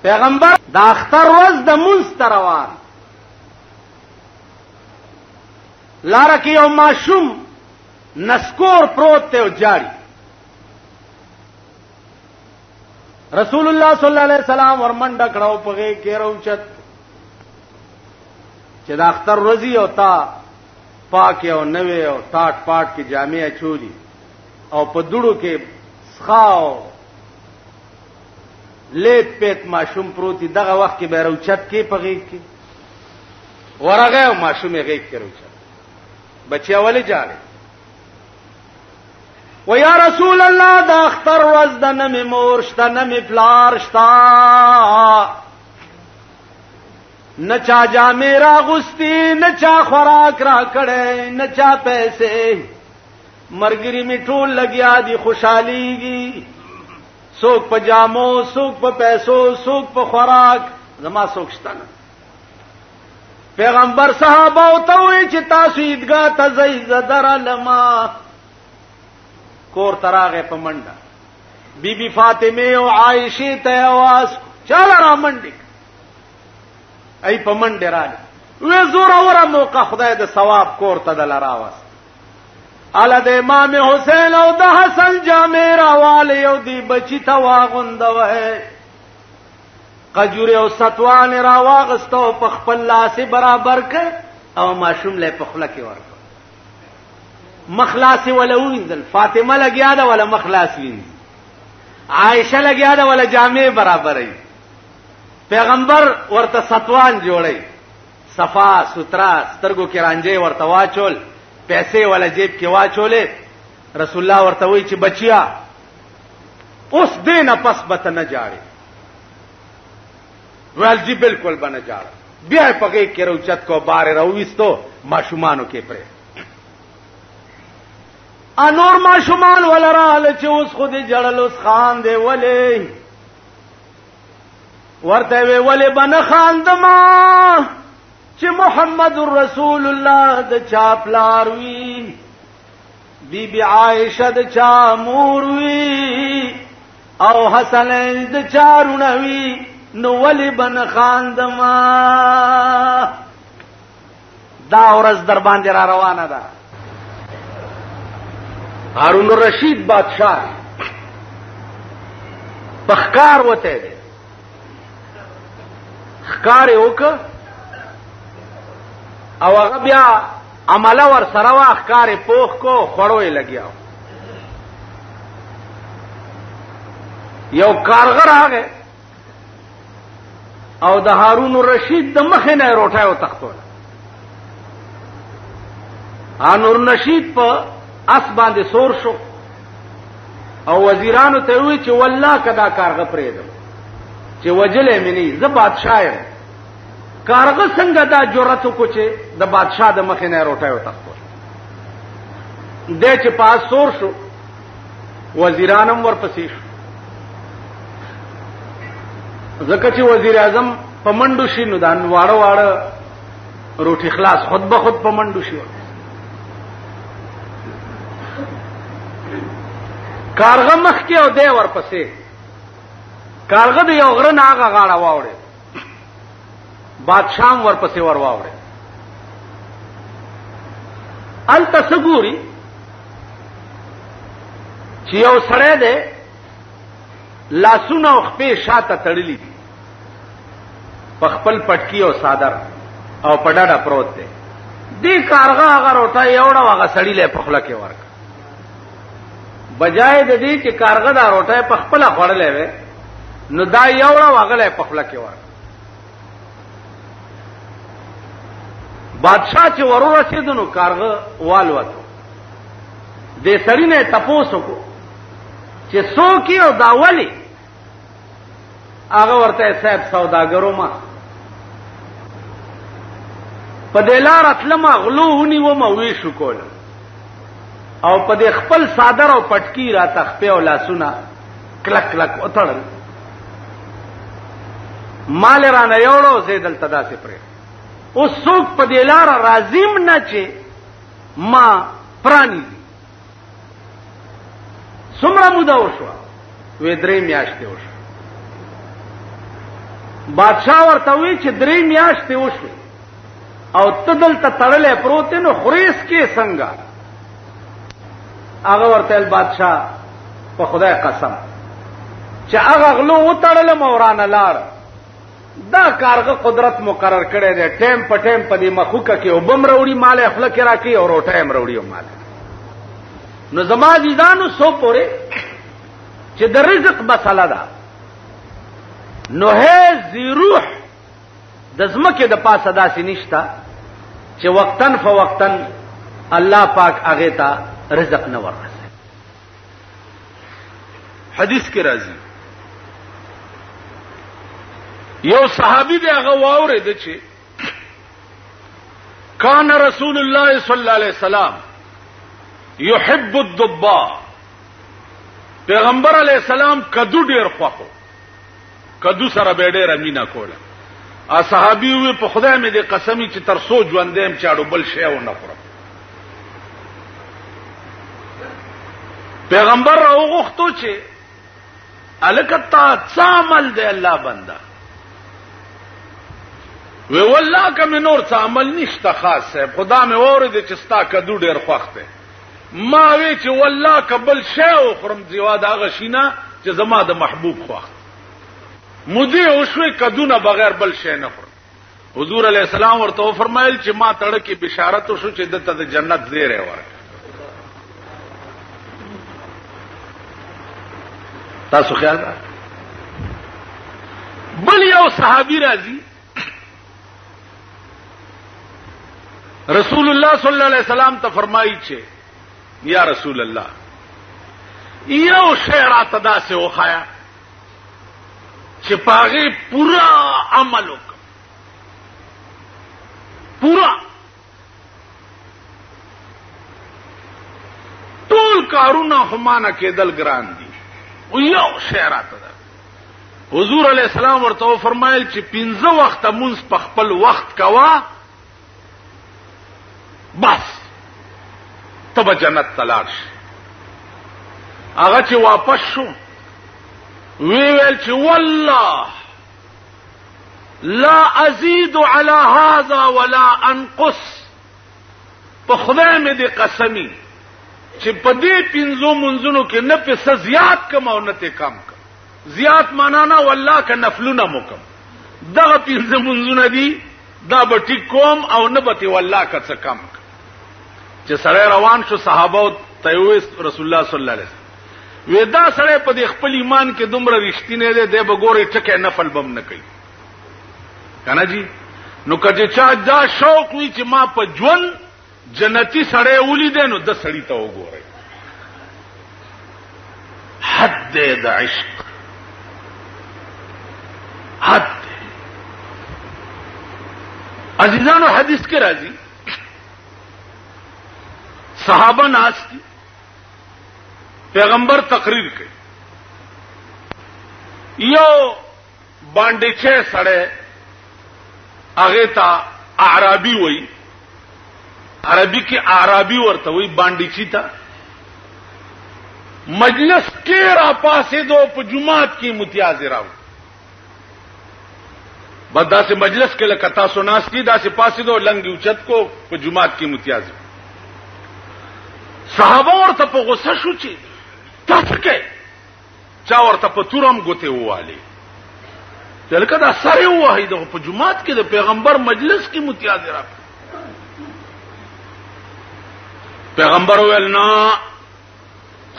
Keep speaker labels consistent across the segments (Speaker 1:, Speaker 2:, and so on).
Speaker 1: پیغمبر د اختر ورځ د منځ ته روان، لاره کې یو ماشوم نسکور پروت دی او جاړي. رسول الله صلی الله علیه وسلم ورمنډه کړو په غېږ کې راوچت چې د اختر ورځي او تا پاک او نوې او ټاټ پاټ کې جامې اچولي او په دوړو کې سخاو لیت پیت ماشوم پروتي. دغه وخت کې به راوچت کې په غېږ کې ورغه او ماشوم یې غېږ کې راوچت. بچیا ولې جاړي؟ و یا رسول الله د اختر ورځ د نه مې مور شته نه مې پلار شته، نه چا جامې راغوستي نه چا خوراک را کړی نه چا پیسې، مرګري می ټول لګیا دي خوشحاليږي، څوک په جامو څوک په پیسو څوک په خوراک، زما څوک شته نه. پیغمبر صحابه او ته وی چې تاسو عیدګاه ته ځئ زدر لما کور تراغه په منډه. بی بی فاطمه او عائشه ته आवाज چاله را منډه ای په منډه راځي وې زوره وره موقع خدای د ثواب کور ته دل راوست. اله د امام حسین او د حسن جامع راواله یو دی بچی ته واغوندوه، قجوره او ستوان راواغستو په خپل لاس برابر کړ او ماشوم له په خله کې ورک مخلاص ولا وینځل. فاطمه لګیا ده ولا مخلاص وینځ، عائشه لګیا ده ولا جامع برابرې. پیغمبر ورته ستوان جوړي صفا سترا سترګو کې رانجه ورته واچول، پیسې ولا جیب کې واچولې. رسول الله ورته وی چې بچیا اوس دینه پس بت نه جاړي. ول جی بالکل بنه جاړ. بیا پکې کې روچت کو بار راوېستو ماشومانو کې پرې انور ماشومان ولرال چې اوس خو دې جړل اوس خان دی ولې ورته وی ولې بنه خان دما چې محمد رسول الله د چا پلار وی، بی بی عائشه د چا مور وی او حسن د چا رونوي، نو ولی بن خاندما. دا ورځ در باندې را روانه ده. هارون الرشید بادشاہ پخکار وته دي، خکار وک او هغه بیا عمله ور سره وا خکار پوخ کو خړوي لګیاو. یو کارګر هغه او د هارون الرشید د مخه نه روټه او تختول. هارون الرشید په اس باندې سور شو او وزیرانو ته وی چې والله کدا کارغه پرېدم چې وجلې مني زه بادشاہ یم. کارغه څنګه دا جرأت کو چې د بادشاہ د مخه نه روټه او تختول. دې چې پاس سور شو وزیرانم ورپسې شو، ځکه چې وزیر اعظم په منډو شي نو دا واړه واړه روټي خلاص خود به خود په منډو شي. کارغه مخ کې او دی ورپسې کارغه دی یو غره ناغه غاړه واوړي، بادشاہ ورپسې ور واوړي. ال تسګوري چې یو سره دی لاسونه او خپې شاته تړلې دي، په خپل پټکی او صادر او پډاډه پروت دی. دې کارغه هغه روټه یوړه هغه سړی له پخله کې ورک. بجای د دې چې کارغه دا روټه په خپل خړلې وې نو دا یوړه هغه له پخله کې ورک. بادشاہ چې ورور رسیدو نو کارغه والوته. دې سړی نه تپوسو کو چې څوک یو دا ولی؟ هغه ورته صاحب سوداګرو ما په دلار اتلما غلو ونی و ما وی شو کول او په دې خپل صادر او پټکی را تخپه او لاسونه کلک کلک وتړل. مال را نه یوړو زیدل تدا سي پرې او څوک په دلار رازم نه چې ما پرانی څومره موده وشو؟ وې درې میاشتې وشو. بادشاہ ورته وی چې 3 میاشتې وشوې او ته دلته تړلې پروت نو خریس کې څنګه؟ هغه ورته بادشاہ په خدای قسم چې هغه غلو وتړلم او رانه لاړ، دا کارغه قدرت مقرر کړی دی، ټیم په ټیم په دې مخوکه کې اوبم راوړي مال خپل کې راکړي او روټه هم راوړي مال. نو زما عزیزانو سو پورې چې د رزق مسله ده، نو هي روح د زمکه د پاسه داسې نشته چې وقتن فوقتن الله پاک هغه ته رزق نه ورسي. حدیث کې راځي یو صحابي دی هغه واورید چې کان رسول الله صلی الله علیه وسلم يحب الضباء، پیغمبر علیہ السلام کدو ډیر خوښو، کدو سره به ډیر مینا کوله. ا صحابي وي په خدای مې دې قسمی چې تر سو ژوندېم چاړو بل شی و نه خورم. پیغمبر راوغختو چې الکتا عمل دی الله بندا وی والله کمه نور څه عمل نشته خاص ہے، خدا مې اورید چې ستا کدو ډیر خوښ دی. ما وی چې والله کبل شی او خرم دیوا دا غشینا چې زما د محبوب خوښ مودي او شوي کدونه بغیر بل شی نه خورم. حضور علیہ السلام ورته فرمایل چې ما تړه کې بشارت وشو چې دته د جنت زیره ورک. تاسو خیال را بل یو صحابي راځي رسول الله صلی الله علیه وسلم ته فرمایي چې یا رسول الله یو شعر اتدا سے وخایا چې پاغه پورا عمل وک پورا ټول کارونه همانه کېدل ګران دي او یو شعر اتدا. حضور علیہ السلام ورته فرمایل چې 15 وخت مونږ په خپل وخت کوا بس تب جنت تلاړ شي. هغه چې واپس شو ویل چې والله لا ازيد على هذا ولا انقص، په خدای مې دې قسمی چې په دې 15 منځونو کې نه په زیات کم او نه ته کم کم. زیات معنا نه والله ک نفلونه مکم، دغه 15 منځونه دي دا به ټیک کوم او نه به والله ک څه کم. چې سره روان شو صحابه ته رسول الله صلی الله علیه وسلم ودا سره په دې خپل ایمان کې دومره رښتینه دی د بګوري ټکه نفل بم نه کوي کنه جی. نو کله چې دا شوق وي چې ما په ژوند جنتی سره ولیدې نو د سړی ته وګورئ حد د عشق حد. عزیزانو حدیث کې راځي صحابه ناس دي پیغمبر تقریر کوي یو باندې چې سړی هغه ته اعرابي وای، عربي کې اعرابي ورته وای باندې چی تا مجلس کې را پاسې دو په جمعات کې متیاز راو بدا سے مجلس کې لکه تاسو ناس دي دا سے پاسې دو لنګ اوچت کو په جمعات کې متیاز. صحابه ورته په غوسه شو چې تاسو کې چا ورته په تورم ګوته واله دلته دا سره وای د په جمعات کې د پیغمبر مجلس کې متیاز را. پیغمبر ویل نه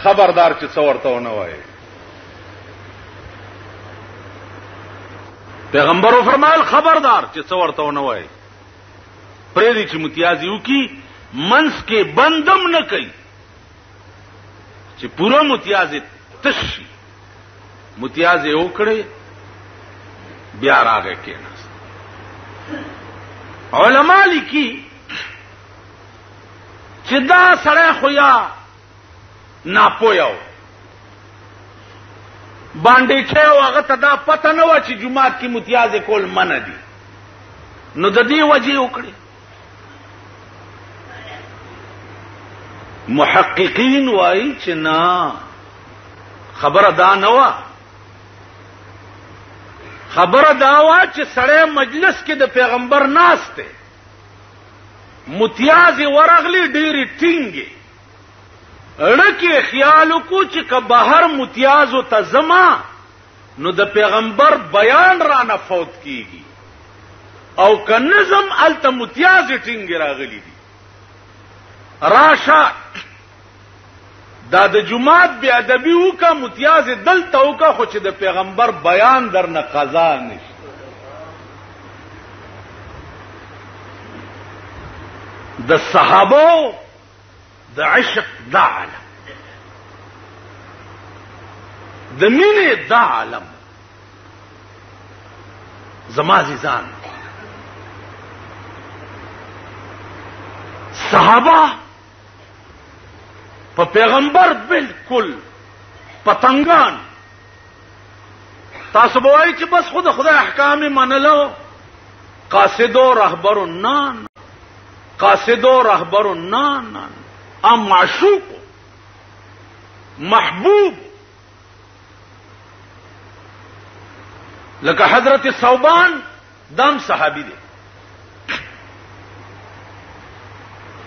Speaker 1: خبردار چې څو ورته ونه وای. پیغمبر فرمایل خبردار چې څو ورته ونه وای پرې دي چې متیاز یو کی منس کې بندم نه کوي چې پورا متیاز تشي متیاز یو کړي بیا راغی کېناست. علماء لیکي چې دا سړی خو یا ناپویاو باندې چې هغه ته دا پته نه و چې جمعات کې متیاز کول منع دي نو د دې وجه وکړي. محققین وایي چې نه خبره دا نه و، خبره داوا چې سړی مجلس کې د پیغمبر ناشته متیازي ورغلی ډېری ټینګي اړکه خیال کو چې که بهر متیازو ته زما نو د پیغمبر بیان را نه فوت کیږي او که نظم الته متیازي ټینګي راغلي دي راشه دا د جمعات بی ادبی وکا متیاز دلته وکا خو چې د پیغمبر بیان درنه قضا نشته د صحابه د عشق دا عالم د مینې دا عالم زما عزیزان صحابه په پیغمبر بالکل پتنګان تاسو به وایي چې بس خود خدای احکام منلو قاصدو رهبر النان قاصدو رهبر النان ام معشوق محبوب لکه حضرت ثوبان دام صحابي دي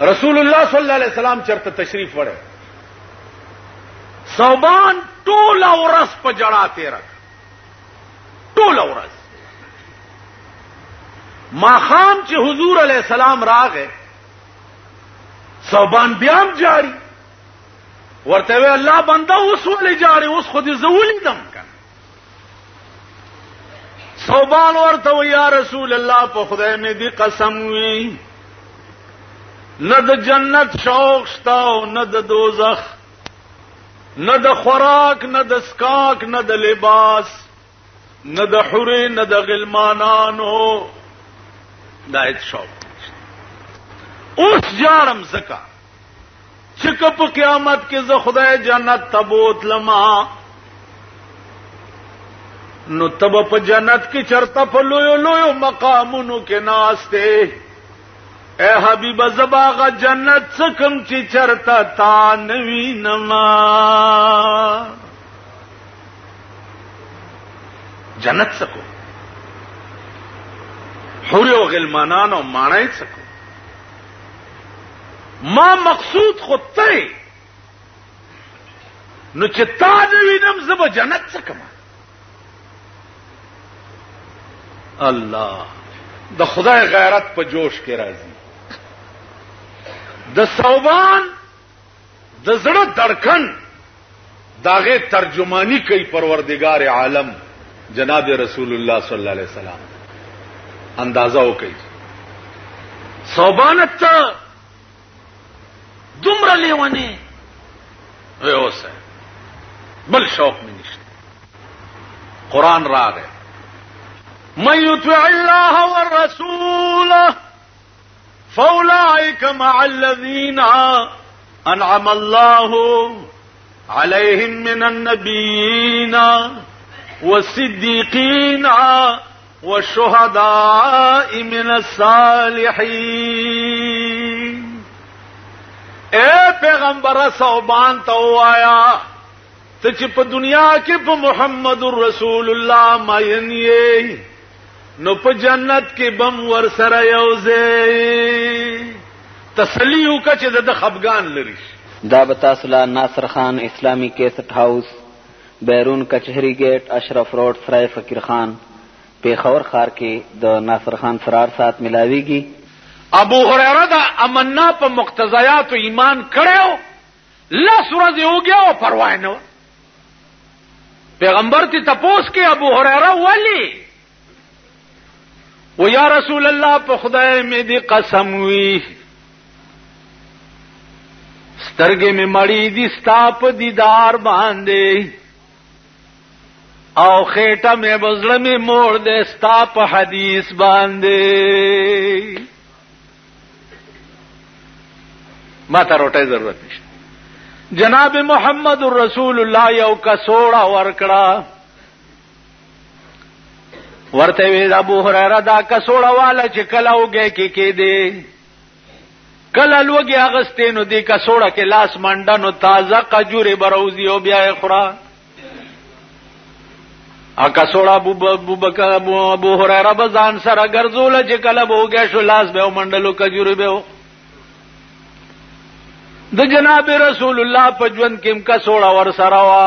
Speaker 1: رسول الله صلی الله علیه وسلم چرته تشریف وړه ثوبان ټول ورځ په جړا تیر ټول ورځ ما خام چې حضور علیه السلام راغې ثوبان بیام جاری ورته وی الله بنده اوس ولې جاری اوس خو دې زولې دم کنه ثوبان ورته وی یا رسول الله په خدای مې دې قسم وی نه د جنت شوق شتا او نه د دوزخ نه د خوراک نه د سکاک نه د لباس نه د حورې نه د غلمانانو دا هیڅ شوق اوس جارم زکا چې په قیامت کې زه خدای جنت ته بوتلما نو تب په جنت کې چرته په لویو لویو مقامونو کې ناشته اے حبیب زباغ جنت سکم چی چرتا تا نوی نما جنت سکو حوری و غلمانان و مانای سکو ما مقصود خود تی نو چی تا نوی نم زب جنت سکم اللہ د خدای غیرت په جوش کې راځي د ثوبان د زړه دړکن داغه ترجمانی کوي پروردگار عالم جناب رسول الله صلی الله علیه وسلم اندازه وکي ثوبان ته دومره لیونه وي اوسه بل شوق نشته قران راغی من يطع الله والرسول فأولئك مع الذين أنعم الله عليهم من النبيين والصديقين والشهداء من الصالحين اے پیغمبر ثوبان تو آیا ته چې په دنیا کې په محمد رسول الله ماینه نو په جنت کې بم ور سره یوځي تسلی وکړه چې د خفغان لري
Speaker 2: دا به تاسو له ناصر خان اسلامی کیسټ هاوس بیرون کچهری گیټ اشرف روډ سرای فقیر خان پیښور ښار کې د ناصر خان فرار سات ملاویږي
Speaker 1: ابو هريره دا امنا په مقتضیات ایمان کړو لاس ورځ یوګیا او پروا نه پیغمبر ته تپوس کې ابو هريره ولی و یا رسول الله په خدای مې دې قسم وی سترګې مې مړې دي ستا په دیدار باندې او خېټه مې بزړه مې موړ دې ستا په حدیث باندې ما ته روټه ضرورت نشته جناب محمد رسول الله یو کسوړه ورکړه ورته وی ابو هريره دا کسوړه والا چې کله وګه کې دې کله لوګي اغستینو دې کسوړه کې لاس منډنو تازه قجوره بروزي او بیا خورا اکا سوڑا ابو هريره بزان سره ګرځول چې کله به وګیا شو لاس به منډلو کجوري به د جناب رسول الله په ژوند کې کا سوڑا ور سره وا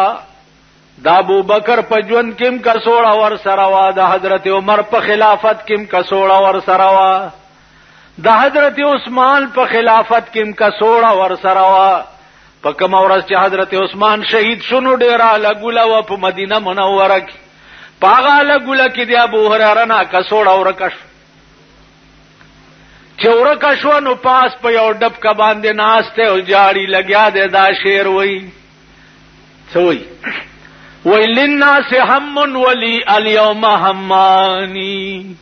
Speaker 1: د ابو بکر په ژوند کې کا سوڑا ور سره وا د حضرت عمر په خلافت کې کا سوڑا ور سره وا د حضرت عثمان په خلافت کې کا سوڑا ور سره وا په کوم ورځ چې حضرت عثمان شهید شونو ډیره لګولا و په مدینه منوره کې پاغه لګولا کې دی ابو هريره نه کا سوڑا ورکش چورکا شو نو پاس په یو ډب کا باندې ناشته او جاړي لګیا دے دا شعر وای سوئی وای للناس هم ولي اليوم همانی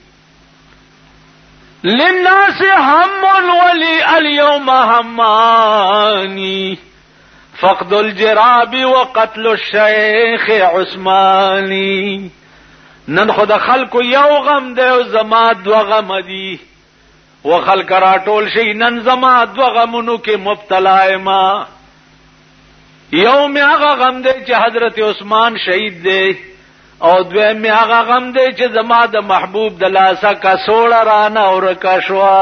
Speaker 1: للناس هم ولي اليوم همانی فقد الجراب وقتل الشيخ عثماني نن خود خلق یو غم دے او زما دو غم دی وخلق را ټول شي نن زما دو غمونو کې مبتلا ما یوم هغه غم دی چې حضرت عثمان شهید دی او دویم هغه غم دی چې زما د محبوب د لاسه کا سوړه رانه اور کا شوا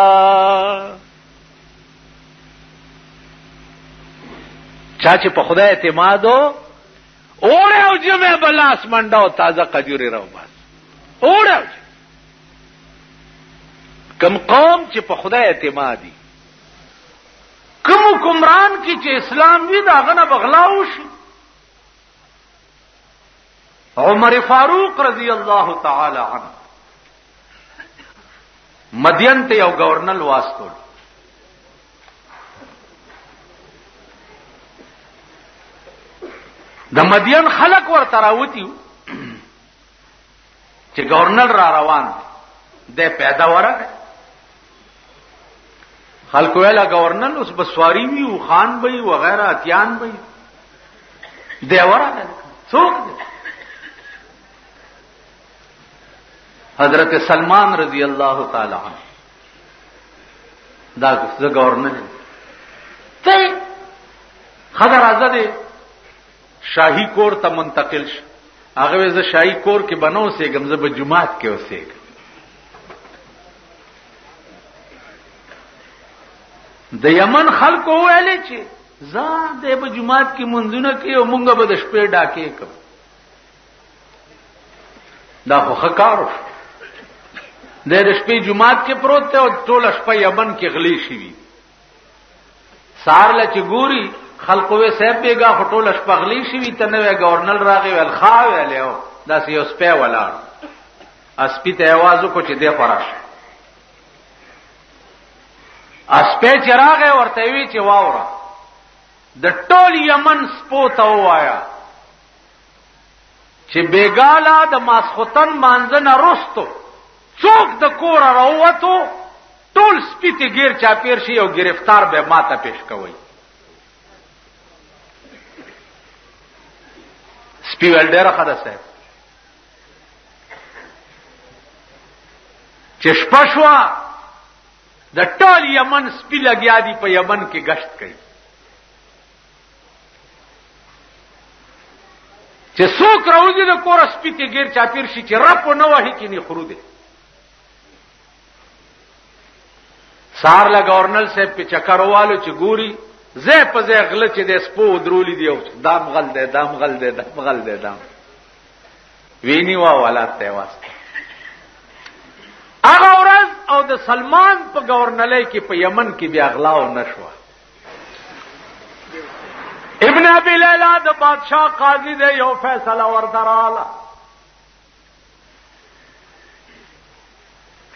Speaker 1: چا چې په خدای اعتمادو اوړه او جمع بلاس منډاو تازه قجوري راو بس اوړه کم قوم چې په خدای اعتمادي کوم حکمران کی چې اسلام وی دا غنه بغلاو شي عمر فاروق رضی الله تعالی عنہ مدین ته یو گورنر واسطول د مدین خلق ور تراوتی چې گورنر را روان دی پیدا ورغ خلق ویلا گورنر اوس بسواری وی او خان بئی وغیرہ اتیان بئی دی ورغ څوک دی حضرت سلمان رضی اللہ تعالی عنہ دا گورنر ته خبر آزاد شاہی کور ته منتقل ش هغه ز شاہی کور کې بنو سه گمزه په جمعات کې اوسېګ د یمن خلکو ویلې چې زه د په جمعات کې منځونه کې او مونږ به د شپې ډاکې کوم دا خو خکارو د شپې جمعات کې پروت ته او ټول شپه یمن کې غلی شي وي سار له چې ګوري خلقو وې صاحب بیگا خټول شپغلی شي وي ته نو گورنر راغی ول خا ویلو دا یو سپه ولا اسپی ته आवाज کو چې دی خراش اسپه چراغه ورته وی چې واوره د ټول یمن سپو ته وایا چې بیگالا د ماسختن مانځنه رستو څوک د کور راووتو ټول سپی ته غیر چاپیر شي او گرفتار به ماته پیش کوي سپی ول ډیره خدا صاحب چې شپشوا د ټول یمن سپی لګیا دی په یمن کې گشت کوي چې څوک راوځي د کور سپی ته غیر چاپیر شي چې رپ نه وਹੀ کې نه خرو دي سار لا گورنر صاحب په چکروالو چې ګوري زه په زه غل چې د سپو درولې دی او دام غل دی دام غل دی دام غل دی دام ویني وا ولاته واسطه هغه ورځ او د سلمان په گورنرۍ کې په یمن کې بیا غلاو نشو ابن ابي ليلى د بادشاہ قاضي دی یو فیصله وردراله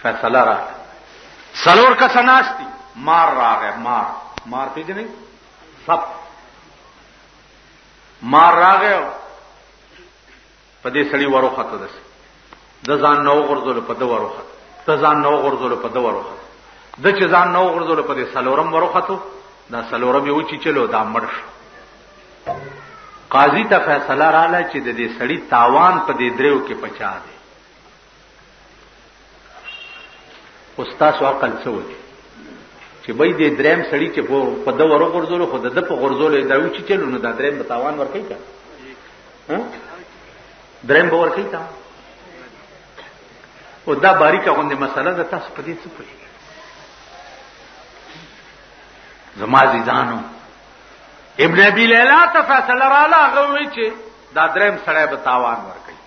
Speaker 1: فیصله را سلور کا سناستی مار راغه مار پیژنې سب مار راغه په دې سړي وروخته ده د ځان نو غرزول په د وروخته د ځان نو غرزول په د وروخته د چې ځان نو غرزول په دې سلورم وروخته دا سلورم یو چې چلو دا مرش قاضي ته فیصله رااله چې د دې سړي تاوان په دې دریو کې پچا دی استاد عقل څه چې بای دې دریم سړی چې په د ورو غرزولو خو د په غرزولو دا و چې چلو نو دا دریم بتاوان ور کوي کا دریم باور کوي تا او دا باریکه غونډه مسله ده تاسو په دې څه پوهیږئ زما عزیزانو ابن ابي ليلى ته فیصله رااله هغه وایي چې دا دریم سړی به تاوان ورکړي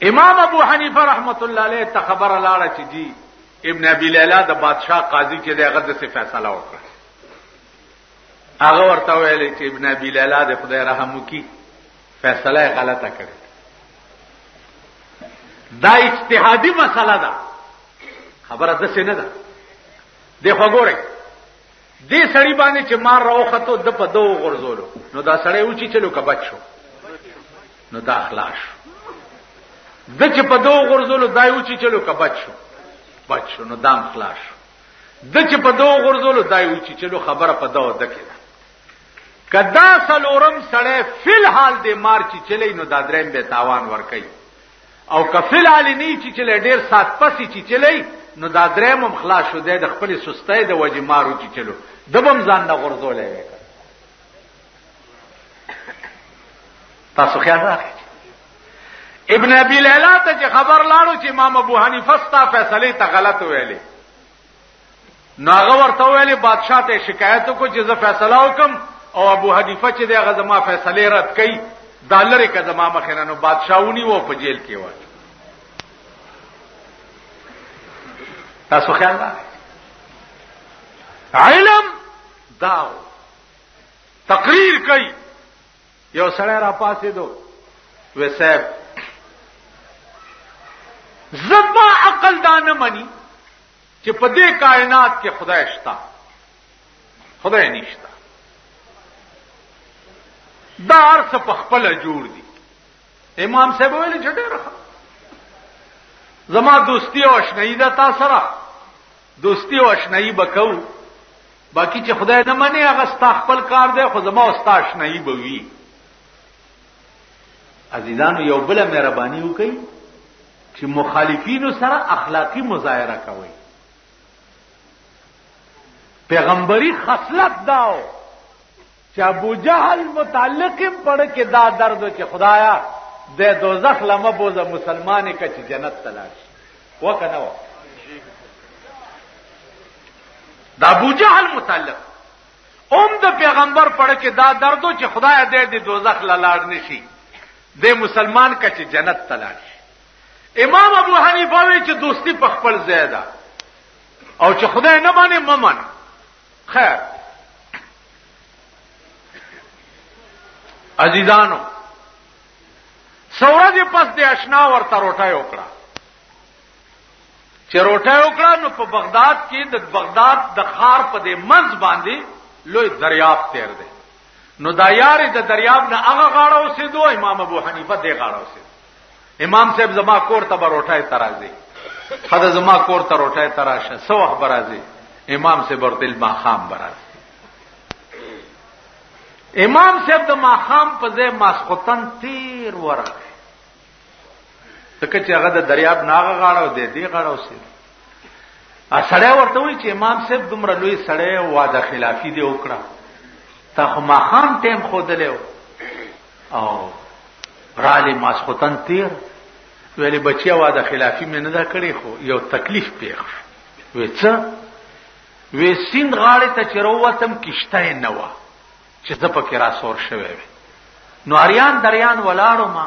Speaker 1: امام ابو حنیفه رحمت الله علیه ته خبر لاړه چې جی ابن ابي ليلى د بادشاہ قاضي چې دغه د څه فیصله وکړه هغه ورته ویل چې ابن ابي ليلى د خدای رحم وکي فیصله غلطه کړې دا اجتهادي مسله ده خبره ده څه نه ده دغه ګوره دې سړی باندې چې مار راوخته د په دوه غرزولو نو دا سړی اوچی چلو کبچ شو نو دا اخلاص د چې په دوه غرزولو دای اوچی چلو کبچ شو بچ شو نو دام خلاص د چې په دوه غرزولو دای اوچی چلو خبره په دوه دکې ده کدا سلورم سړی فل حال دې مار چې چلی نو دا دریم به تاوان ور کوي او کفل علی نه چې چلی ډیر سات پسې چې چلی نو دا دریم هم خلاص شو د خپل سستۍ د وجې مارو چې چلو دبم ځان نه غرزولې وکړه تاسو خیال راکړئ ابن ابي ليلى ته چې خبر لاړو چې امام ابو حنیفه ستا فیصله ته غلط ویلې نو هغه ورته ویلې بادشاہ ته شکایت وکړو چې زه فیصله وکم او ابو حنیفه چې دغه زما فیصله رد کړي دالر کې زما مخینه نو بادشاہونی وو په جیل کې و تاسو خیال راکړئ علم داو تقریر کوي یو سړی را پاسې دو وې صاحب زما عقل دانه مني چې په دې کائنات کې خدای شته خدای نشته دا ارث په خپل جوړ دي امام صاحب ویل چې ډېر زما دوستی او آشنایی ده تاسو سره دوستی او آشنایی وکاو باقی چې خدای نه مني هغه ستا خپل کار دی خو زما او ستا آشنایی به وي عزیزانو یو بل مهرباني وکړئ چې مخالفینو سره اخلاقی مظاهره کوي پیغمبري خصلت داو چې ابو جهل متعلق پڑھ کې دا درد چې خدایا د دوزخ لمه بوزه مسلمانې ک چې جنت تلاش وکنه و دا ابو جهل متعلق د پیغمبر پڑھ کې دا دردو چې خدایا دې دوزخ لاړ نشي د مسلمان ک چې جنت تلاش امام ابو حنیفه وی چې دوستی په خپل ځای ده او چې خدای نه باندې ممن خیر عزیزانو سورج پس د آشنا ورته روټای وکړه چې روټای وکړه نو په بغداد کې د بغداد د خار په دې منځ باندې لوی دریاب تیر دی نو دا یاري د دریاب نه هغه غاړه اوسېدو امام ابو حنیفه دې غاړه اوسېدو امام صاحب زما کور ته روټای ترازی خدای زما کور ته روټای تراشه سو خبر راځي امام صاحب ورته ما خام برازي امام صاحب د ما خام په ځای ماسختن تیر ورغی تکه چې هغه د دریاب ناغه غاړه او دې غاړه اوسېد ا سړی ورته وی چې امام صاحب دومره لوی سړی واده خلافی دی وکړه تا خو ما خام ټیم خودلې او رالی ماسختن تیر ویلی بچیا واده خلافی مې نه دا کړی خو یو تکلیف پیښ وې څه وې سیند غاړې ته چروتم کشته نه و چې زه پکې را سور شوی نو اریان دریان ولاړو ما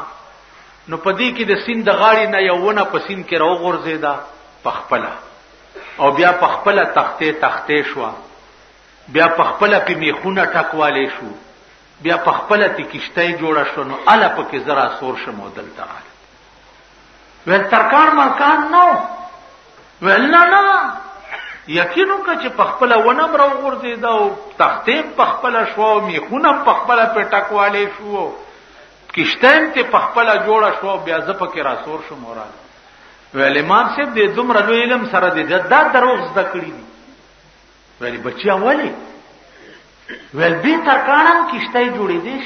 Speaker 1: نو پدې کې د سیند غاړې نه یوونه په سیند کې راو غورځیدا پخپله او بیا پخپله تختې شو بیا پخپله په میخونه ټکواله شو بیا پخپله تی کشته جوړه شو نو اله پکې زرا سور شمو دلته ول ترکان مرکان نو ول نه یقینو که چې پخپله ونم راو غورځیدا او تختې پخپله شو میخونه پخپله په ټکواله شو کشته ته پخپله جوړه شو بیا ز پکې را سور شو مورال ول امام صاحب دې دومره لوی علم سره دې دا دروغ زده کړی دي ولی بچیا ولی ول به ترکانم کشته جوړې دي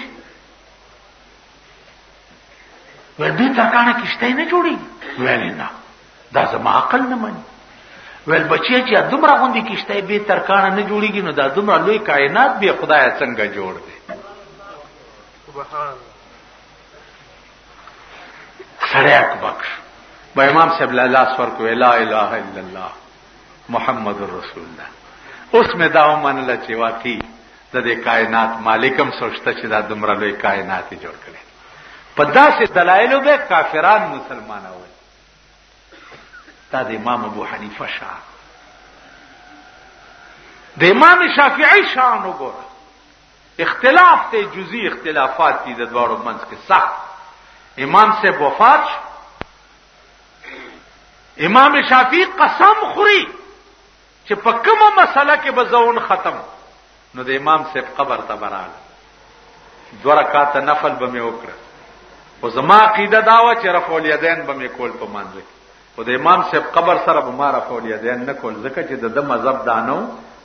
Speaker 1: ول به ترکانه کشته نه جوړي ول نه دا زما عقل نه مانی ول بچیا چې دومره غوندي کشته به ترکانه نه جوړيږي نو دا دومره لوی کائنات به خدای څنګه جوړ دی سبحان سړیک بخش با امام صاحب لاس ورکو لا اله الا الله محمد رسول الله. اوس مې دا ومنله چې واقعي د دې کائنات مالکم سوچته چې دا دومره لوی کائنات جوړ کړي. په داسې دلایلو به کافران مسلمانول. دا د امام ابو حنیفه شاه، د امام شافعی شاه وګوره. اختلاف ته جزئی اختلافات دي د دواړو منځ کې سخت. امام صاحب وفات شو، امام شافعی قسم خوري چې په کومه مسله کې به زون ختم. نو د امام صاحب قبر ته براله 2 رکعات نفل به مې وکړه، او زما عقیده دا و چې رفع الیدین به مې کول په مانځ کې، او د امام صاحب قبر سره به ما رفع الیدین نه کول، ځکه چې د مذهب دانو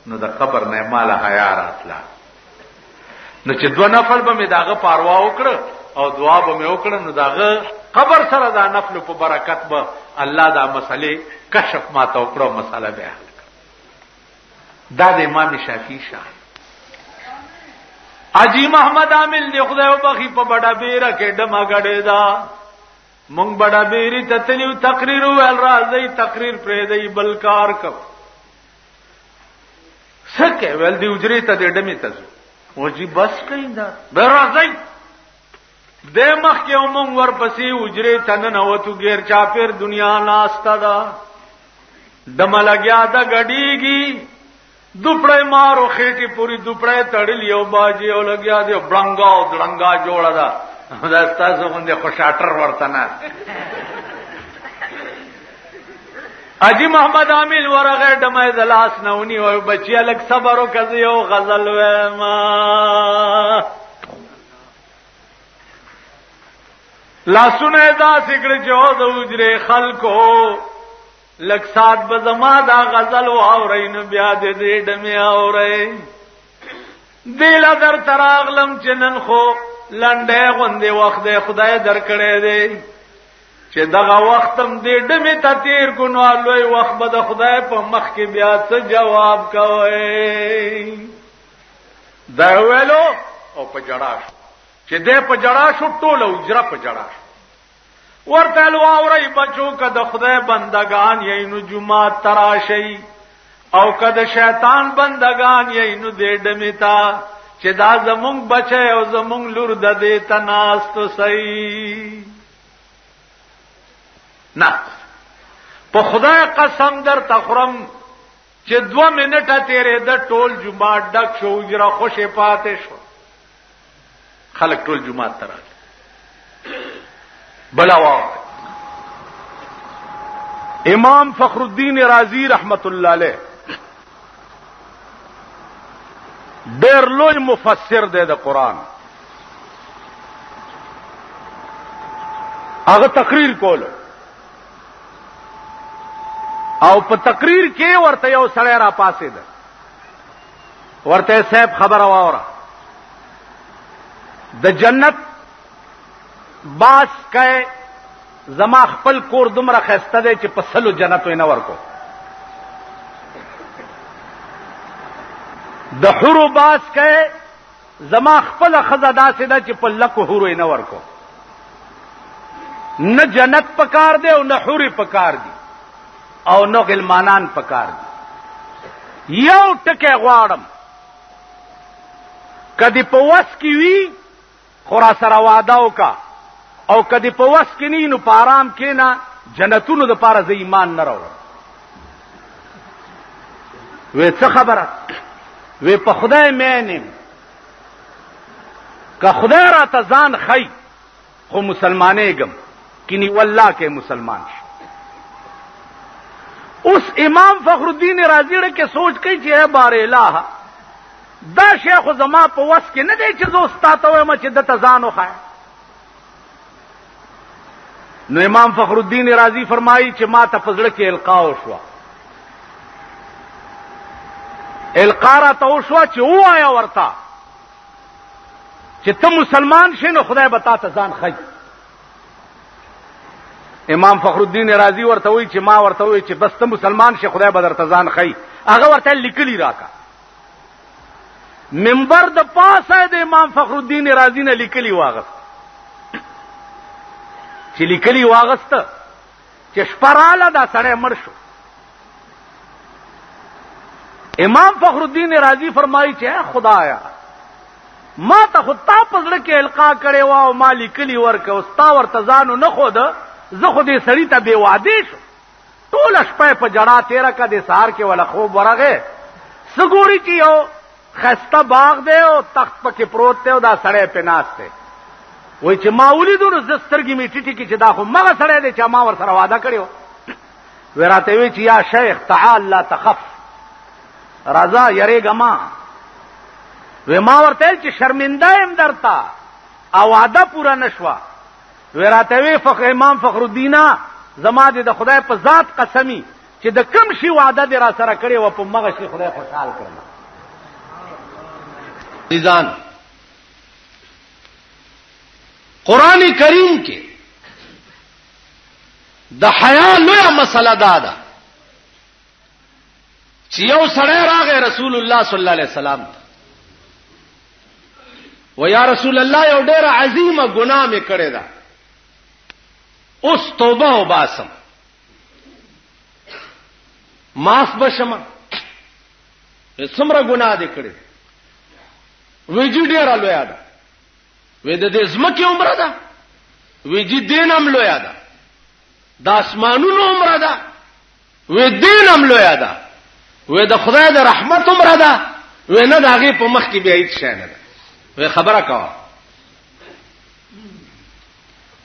Speaker 1: نو د قبر نه مال حیا راتله. نو چې 2 نفل به مې داغه پاروا وکړه او دعا به مې وکړه، نو داغه قبر سره دا نفل په برکت به الله دا مسئله کشف ما ته وکړو، مسئله به حل کړ. دا د امام شافعی شاه. اجي محمد عامل دی خدای وبخي په بڑا بیره کې ډما غړې دا مونږ بڑا بیري ته تلیو تقریر ول راځي تقریر پرې دی بلکار کو سکه ول دی اجري ته ډمې تاسو او جی بس کیندا به راځي د مخ کې مونږ ورپسې اجري تن نه وته غیر چا پیر دنیا ناستا دا دم لګیا دا غډيږي دوپړې مارو خېټي پوری دوپړې تړل یو باجی او لګیا دی بلنګا او دړنګا جوړه دا دا تاسو باندې خوشاټر ورته نه. اجي محمد عامل ورغه ډمه دلاس نونی او بچی الک صبر وکړي یو غزل وما لا سونه دا سګړ جو د وجره خلکو لک سات بزما دا غزل و اورین بیا دې ډمه اورې دل در تراغلم چنن خو لنډه غوندې وخت خدای درکړې دی چې دغه وختم دې ډمه ته تیر کو نو لوی وخت به د خدای په مخ کې بیا څه جواب کوي. دا ویلو او په جړا شو چې دې په جړا شو ټوله اجره په جړا شو ورته لو اوري بچو کده خدای بندگان یې نو جمعه تراشي او کده شیطان بندگان یې نو دې ډمه تا چې دا زمونږ بچي او زمونږ لور د دې تناستو صحیح نه په خدای قسم در تخرم چې 2 منټه تیرې د ټول جمعه ډک شو جره خوشې پاتې شو خلک ټول جمعه تراله بلاوا. امام فخر الدین رازی رحمت الله علیه ډېر لوی مفسر دی د قران. هغه تقریر کول او په تقریر کې ورته یو سړی را پاسې ده ورته صاحب خبره واوره د جنت باس کئ زما خپل کور دومره خسته دی چې په سلو جنت وینه ورکو د حورو باس کئ زما خپل خزه داسې ده چې په لکو حورو یې نه ورکو نه جنت پکار دی او نه حوري پکار دی او نو غلمانان پکار دي. یو ټکه غواړم کدی په وس کې وی خورا سره وعده وکا او کدی په وس کې نه نو پارام کې نه جنتونو د پاره ز ایمان نه راوړم. وې څه خبره وې په خدای مینم که خدای را ته ځان خی خو مسلمانېږم کینی والله کې مسلمان شي. اس امام فخر الدین رازی کے سوچ کئی چی ہے بار الہ دا شیخ زما په وس کې نه دی چې زه استاد وایم چې د تزانو خای. نو امام فخر الدین رازی فرمایي چې ما ته فزړه کې القاء وشو القاء را ته وشو چې وایا ورتا چې ته مسلمان شې نو خدای به تا ته ځان خای. امام فخر الدین رازی ورته وی چې ما ورته وی چې بس ته مسلمان شې خدای به درته ځان خای. هغه ورته لیکلی راکا منبر د پاسه د امام فخر الدین رازی نه لیکلی واغست چې لیکلي واغسته چې شپه رااله دا سړی مړ شو. امام فخر الدین رازی فرمایي چې اے خدایا ما ته خو تا په زړه کې القا کړې وه او ما لیکلي ورکه او ستا ورته ځانو نه ښوده، زه خو دې سړي ته بې وعدې شو. ټوله شپه په جړا تېره که دې سهار کې وله خوب ورغې، څه ګوري چې یو ښایسته باغ دی او تخت پکې پروت دی او دا سړی پې ناست دی. وایي چې ما ولیدو نو زه سترګې مې ټیټې کړې چې دا خو مغه سړی دی چې ما ورسره واده کړې وه. وی راته وی چې یا شیخ تعال لا تخف، راځه یریږه ما. وی ما ورته ویل چې شرمنده یم درته او واده پوره نه شوه. وی راته وی امام فخر الدینه زما دې د خدای په ذات قسمی چې د کم شي وعده دې را سره کړې وه په مغه شي خدای خوشحال کړم. عزیزان قرآن کریم کې د حیا لویه مسله دا ده چې یو سړی راغی رسول الله صلی الله علیه وسلم و یا رسول الله یو ډېره عظیمه ګناه مې کړې ده، اوس توبه وباسم، معاف بشم. څومره ګناه دې کړې؟ وی جی ډېره لویه ده. وی د دې ځمکې عمره ده؟ وی جی دین هم لویه ده. د اسمانونو عمره ده؟ وی دین هم لویه ده. وی د خدای د رحمت عمره ده؟ وی نه د هغې په مخ کې بیا هیڅ شی نه ده. وی خبره کوه.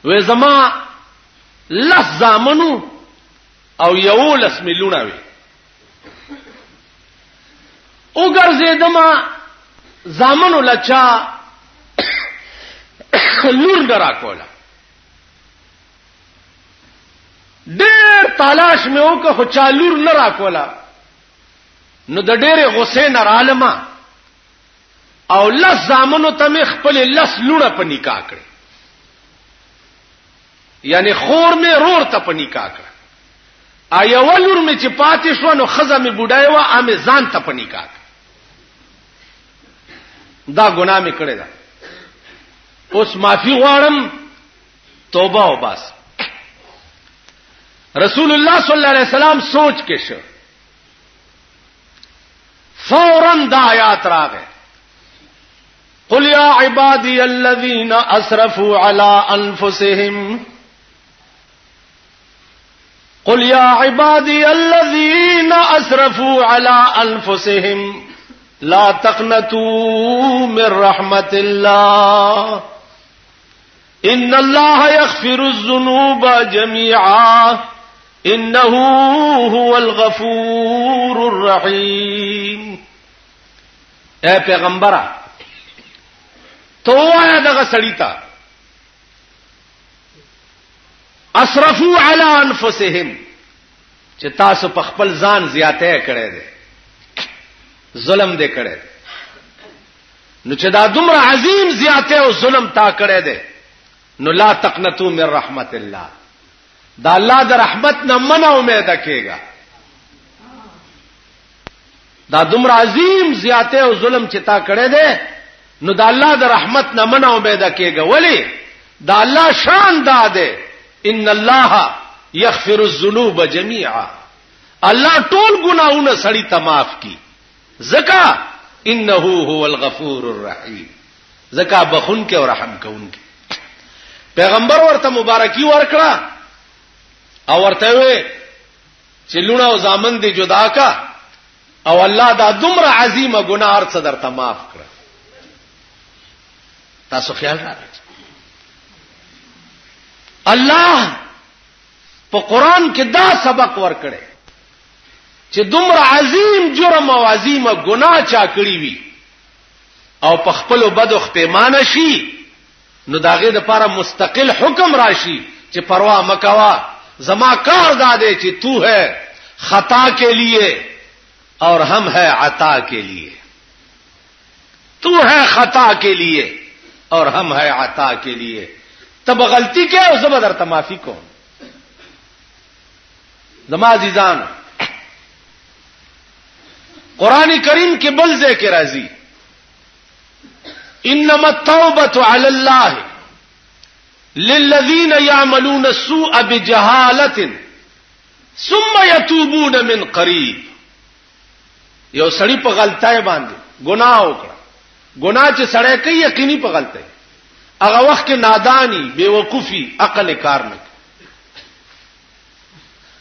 Speaker 1: وی زما 10 زامنو او 11 میلیونه وي. وګرځېدمه زامنو لچا لور نه راکوله. ډېر تلاش مې وکړ خو چا لور نه راکوله. نو د ډېرې غصې نه رالمه او 10 زامنو ته مې خپلې 10 لوڼه په نکاح کړې، یعنی خور مې رور ته په نکاح کړه. یوه لور مې چې پاتې شوه نو ښځه مې بوډۍ وه امې ځان ته په نکاح کړه. دا ګناه مې کړې ده. اوس معافي غواړم، توبه وباسم. رسول الله صلی الله علیه وسلم سوچ کې شو، فوراً دا آیات راغې قل یا عبادی الذین اسرفوا علی انفسهم قل یا عبادی الذین اسرفوا علی انفسهم لا تقنطوا من رحمت الله ان الله يغفر الذنوب جميعا انه هو الغفور الرحیم. اے پیغمبره تو وایا دغه سړی ته اسرفوا علی انفسهم چې تاسو په خپل ځان زیاته کړی دی، ظلم دې کړی دی. نو چې دا دومره عظیم زیاته او ظلم تا کړی دی نو لا تقنطوا من رحمت الله، دا الله د رحمت نه منه امید کېږه. دا دومره عظیم زیاته او ظلم چې تا کړی دی نو دا الله د رحمت نه منه امید کېږه. ولی؟ دا الله شان دا دی ان الله یغفر الذنوب جميعا، الله ټول ګناہوں سړی ته معاف کی. زکا انه هو الغفور الرحیم، زکا بخون کې او رحم کوونکی. پیغمبر ورته مبارکي ورکړه او ورته وی چې لونه او زامن دي جدا کا او الله دا دومره عظیمه ګناه ارڅ درته معاف کړ. تاسو خیال راځي الله په قران کې دا سبق ورکړي چې دومره عظیم جرم او عظیمه ګناه چا کړی وي او په خپل بدو خپېمانه شي نو داغه د لپاره مستقل حکم راشي چې پروا مکوا، زما کار دادے چې تو ہے خطا کے لیے اور ہم ہے عطا کے لیے، تو ہے خطا کے لیے اور ہم ہے عطا کے لیے. تب غلطی کیا اور زبردر تمافی کو. زما عزیزان قرآن کریم کے بلزے کے راضی انما التوبة علی اللہ للذین یعملون السوء بجهالة ثم یتوبون من قریب. یو سړی په غلطای باندې ګناه وکړه، ګناه چې سړی کوي یقیني په غلطای، هغه وخت کې نادانی بیوقوفی عقل کار نه.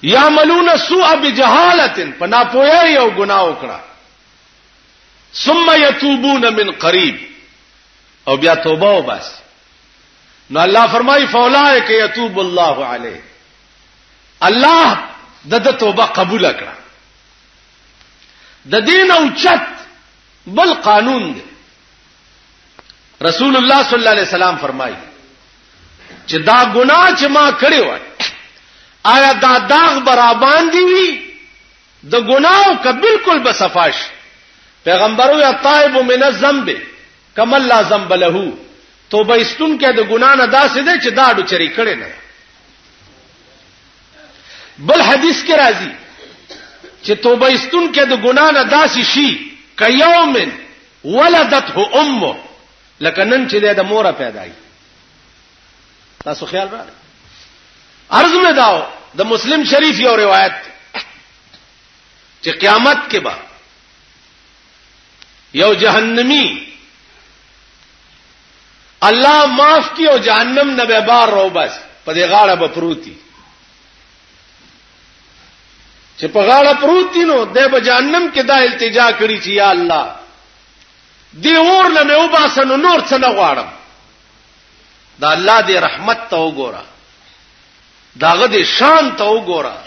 Speaker 1: یعملون السوء بجهالة په ناپوهی یو ګناه وکړه، ثم یتوبون من قریب او بیا توبه وباسي. نو الله فرمایي فاولئک یتوب الله علیه، الله د توبه قبول کړه. د دین او چت بل قانون دی. رسول الله صلی الله علیه وسلم فرمایي چې دا ګناه چې ما کړی و آیا دا داغ برابر دی وی د ګناو ک بالکل بصفاش. پیغمبرو یا تائب من الذنب کما لا ذنب له، توبه استون کې د ګنا نه داسې دی چې دا اډو چری کړي نه. بل حدیث کې راځي چې توبه استون کې د ګنا نه داسې شي کيوم ولدته امه، لکه نن چې د موره پیدای. تاسو خیال راغلی. عرض مې داو د مسلم شریف یو روایت چې قیامت کې به یو جهنمی الله معاف کی او جهنم نه به بار رو بس په دې غاړه به پروتي، چې په غاړه پروتي نو د به جهنم کې دا التجا کړی چې یا الله دی اور نه مې وباسنو نور څه نه غواړم. دا الله دې رحمت ته وګوره، داغه دې شان ته وګوره،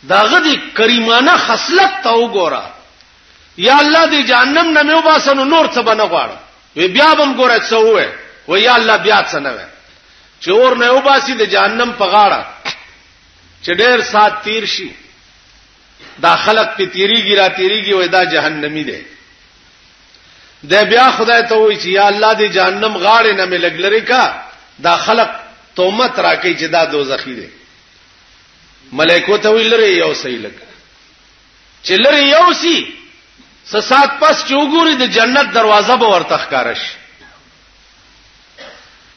Speaker 1: داغه دې کریمانه خصلت ته وګوره. یا الله دې جهنم نه مې وباسنو نور څه نه غواړم. وی بیا بم ګوره څه وې و یا الله بیا څه نه وې چې اور نه وباسي د جهنم په غاړه چې ډېر سات تیر شي. دا خلق په تیریږي را تیریږي وای دا جهنمی دی. د بیا خدای ته وای چې یا الله دې جهنم غاړه نه مې لګلري کا، دا خلق تومت راکې چې دا دوزخی دی. ملائکه ته ویل لري یو صحیح لګ چې لري یو سی سات پس چوغوري د جنت دروازه به ورته ښکارش.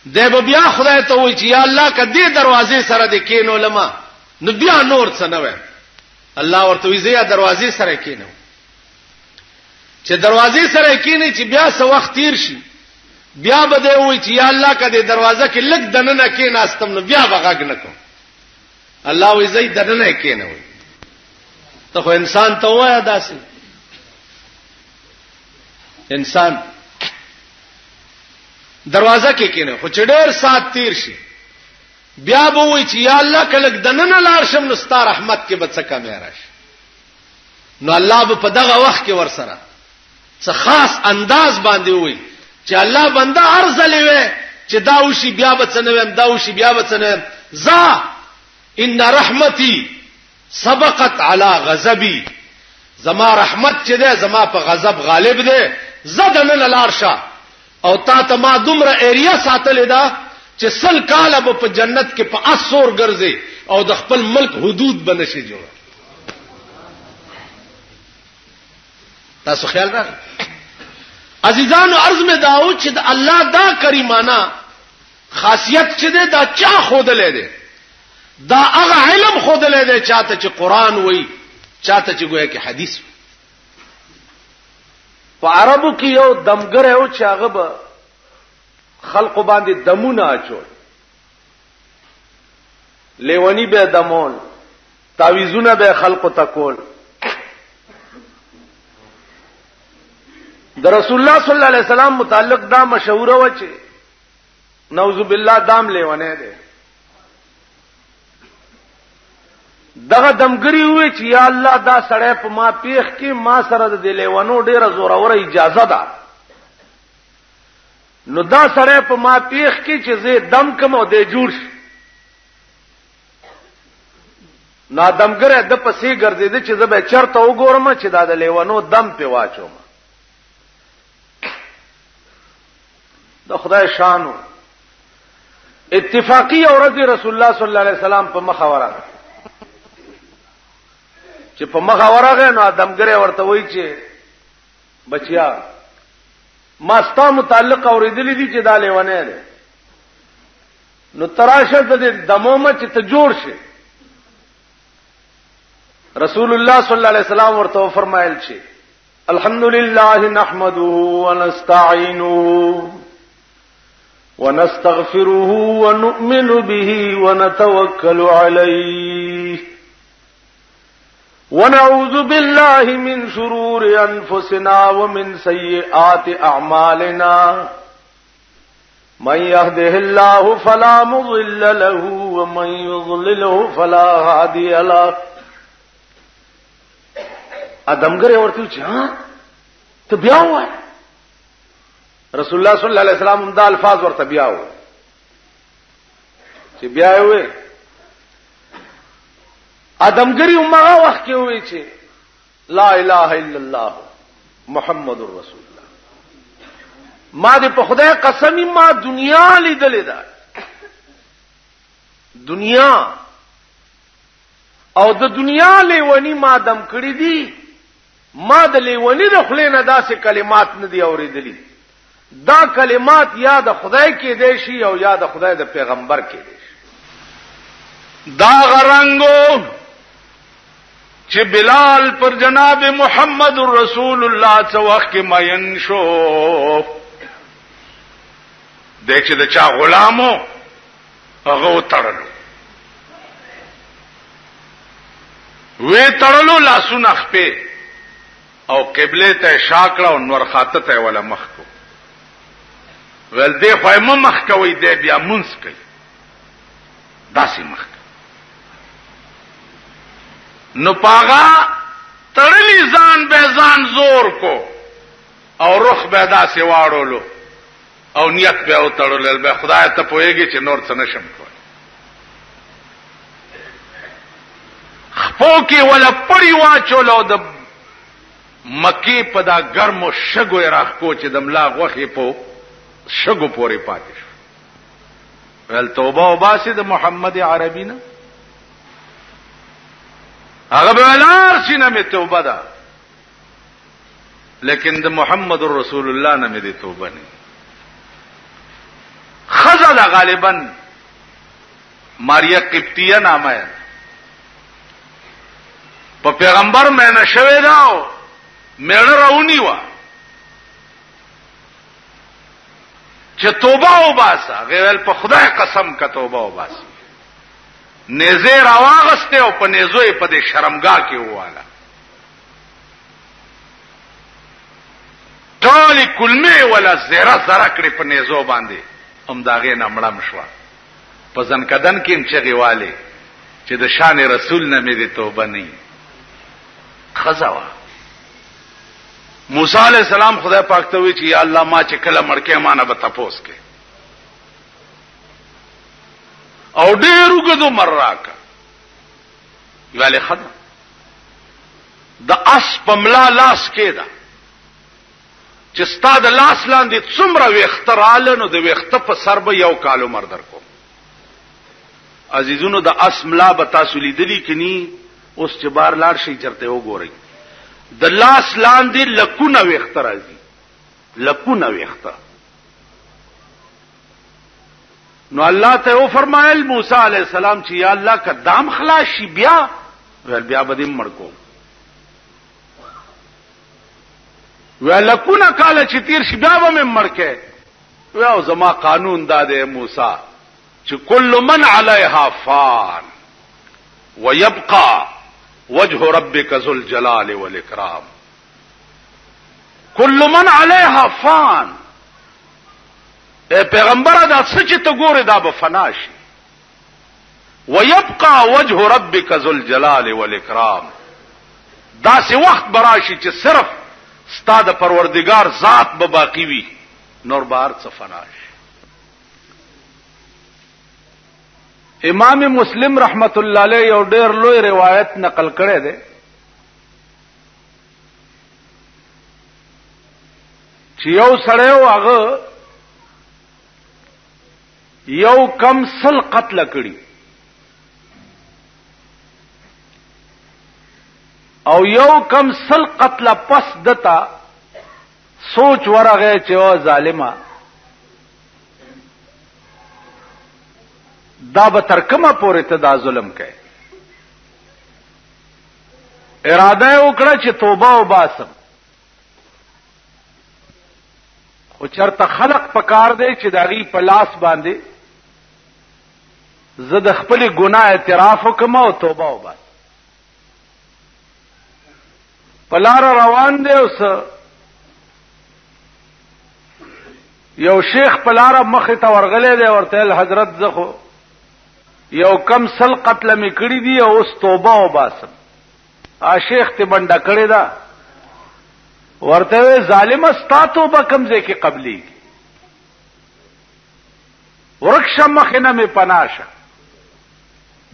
Speaker 1: دیو بیا خدای ته وای چې یا الله کدی دروازې سره د کینو لما نو بیا نور څه نه وای. الله ورته وی زیا دروازې سره کینو، چې دروازې سره کینې چې بیا څه وخت تیر شي بیا به دی وای چې یا الله کدی دروازه کې لګ دننه کیناستم نو بیا بغاګ نکم. الله وی زید دننه کینو. ته خو انسان ته وای داسې انسان دروازه کې کینه خو چې ډېر سات تیر شي بیا به وای چې یا الله کله دننه لار شم نو ستاره رحمت کې بچکا مې راشي. نو الله به په دغه وخت کې ورسره څه خاص انداز باندې وای چې الله بنده ارزلې وې چې دا وشي بیا بچنوم، دا وشي بیا بچنوم. ذا ان رحمتي سبقت على غضبي، زما رحمت چې ده زما په غضب غالب ده. زدن لارشا او تا ته ما دومره ایریا ساتلې ده چې سل کاله په جنت کې په اسور ګرځي او د خپل ملک حدود بنشي جوړ. تاسو خیال راغلی. عزیزانو عرض میں داو چې د الله دا کریمانه خاصیت چې ده دا چا خودلې ده، دا هغه علم خودلې ده چاته چې قران وای، چاته چې ګویا کې حدیث. په عربو کې یو دمګر یو چې هغه به خلق باندې دمونه اچول، لیونی به دمول، تعویذونه به خلق تکول. د رسول الله صلی الله علیه وسلم متعلق دا مشهور و چې نعوذ بالله دام لیونه ده. دغه دمګری وی چې یا الله دا سړی په ما پیخ کې ما سره د لیوانو ډیره زوره اجازه ده. نو دا سړی په ما پیخ کې چې زه دم کوم او د جوړ شي. نا دمګره د پسې ګرځیدل چې زه به چرته وګورم چې دا د لیوانو دم په واچوم. د خدای شانو اتفاقی اورد رسول الله صلی الله علیه وسلم په مخاوره چې په مخاوره نو دمګره ورته وای چې بچیا ما ستا متعلق اوریدلې دي چې دا لیوانه ده نو تراشه د دمومه چې ته جوړ شي. رسول الله صلی الله علیه وسلم ورته فرمایل چې الحمدلله نحمده ونستعينه ونستغفره ونؤمن به ونتوكل عليه ونعوذ بالله من شرور أنفسنا ومن سيئات أعمالنا من يهده الله فلا مضل له ومن يضلله فلا هادي له. ادمګر ورته چې ها ته بیا وای. رسول الله صلی الله علیه وسلم دا الفاظ ورته بیا و چې بیا وې ادمګری عمره وخت کې وې چې لا اله الا الله محمد رسول الله. ما دې په خدای قسمی ما دنیا لیدلې ده، دنیا او د دنیا لیونی ما دم کړی دي، ما د لیونی د خلې نه داسې کلمات نه دی اورېدلې. دا کلمات یا د خدای کې دی شي او یا د خدای د پیغمبر کې دی شي. دا غرنګو چې بلال پر جناب محمد رسول الله څو وخت کې ماین شو، د چې د چا غلامو هغه تړلو وې تړلو لاسونه خپې او قبله ته شاکړه او نور خاطه ته ولا مخ کو ول دې خو مخ کوي دې بیا منس کوي داسې مخ نو پاغا تړلی ځان به ځان زور کو او رخ به داسې واړولو او نیت به او تړلل به خدای ته پويږي چې نور څه نشم کوي. خپو کې ولا پړی واچولو د مکی په دا ګرمو شګو راخ کو چې د ملا غوخي په شګو پورې پاتې شو. ول توبه او باسي د محمد عربي نه هغه بلار سینه می توبه ده، لیکن د محمد رسول الله نه می دي توبه نه. خزل غالبا ماریا قبطیه نامه ہے، په پیغمبر مې نه شوي داو مېړه راونی و چې توبه او باسه غیر په خدای قسم کا توبه او باسه نيزه راواغسته او په نيزوې په دې شرمګاه کې واله ټول کلمه ولا زره زره کړې په نيزو باندې هم داغه نمړم شو په ځنکدن کې هم چغیواله چې د شان رسول نه مې دې توبه نه خزاوه. موسی علیہ السلام خدای پاک ته وی چې یا الله ما چې کله مړکه مانه به تپوس کې او ډېر وګدو مراکا یاله خدای د اس پملا لاس کې دا چې ستاد لاس لاندې څومره وختراله نو د وخت په سر به یو کال عمر درکو. عزیزونو د اس ملا به تاسو لیدلی کني اوس چې بار لاړ شي چرته وګورئ د لاس لاندې لکونه وخت راځي لکونه وخت. نو الله ته او فرمایل موسی علیہ السلام چې یا الله کدام خلاص شي بیا ول بیا به دې مړکو ولکونه کاله چې تیر شي بیا به مې مړکه او زما قانون داده موسی چې کل من علیها فان ويبقى وجه ربك ذو الجلال والاكرام. كل من عليها فان اے پیغمبر دا سچ ته ګوره دا به فنا شي. ويبقى وجه ربك ذو الجلال والاكرام دا سي وخت براشي چې صرف ستاد پروردگار ذات به باقی وي نور بار څه فنا شي. امام مسلم رحمت الله علیه یو ډېر لوی روایت نقل کړی دی چې یو سړی هغه یو کم سل قتل کړي او یو کم سل قتل پس دتا سوچ ورغه چې او ظالما دا به تر کومه پورې ته دا ظلم کوي؟ اراده وکړه چې توبه وباسم، خو چرته خلق پکار دی چې داغي په لاس باندې زه د خپل ګناه اعتراف وکم او توبه وباسم. په لار روان دی، اوس یو شیخ په لار مخې ته ورغلی دی، ورته حضرت زه خو یو کم سل قتل می کړی دی او اوس توبه وباسم. شیخ ته بنده کړی دا، ورته ظالم ستا توبه کم ځای کې قبلي ورکشه مخې نه مې پناشه.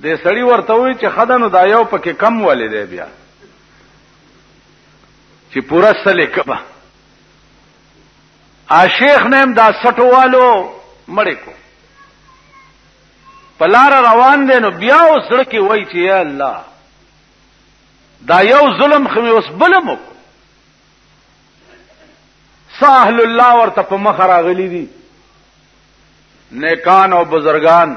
Speaker 1: دې سړی ورته وی چې خدانو دا یو پکې کم ولې دی بیا چې پورا سلې کبا. شیخ نیم دا سټوالو مړې کو پلار روان دی، نو بیا اوس لکه وای چې یا الله دا یو ظلم خو اوس بلم کو. ساحل الله ورته په مخ راغلی دي، نیکان او بزرگان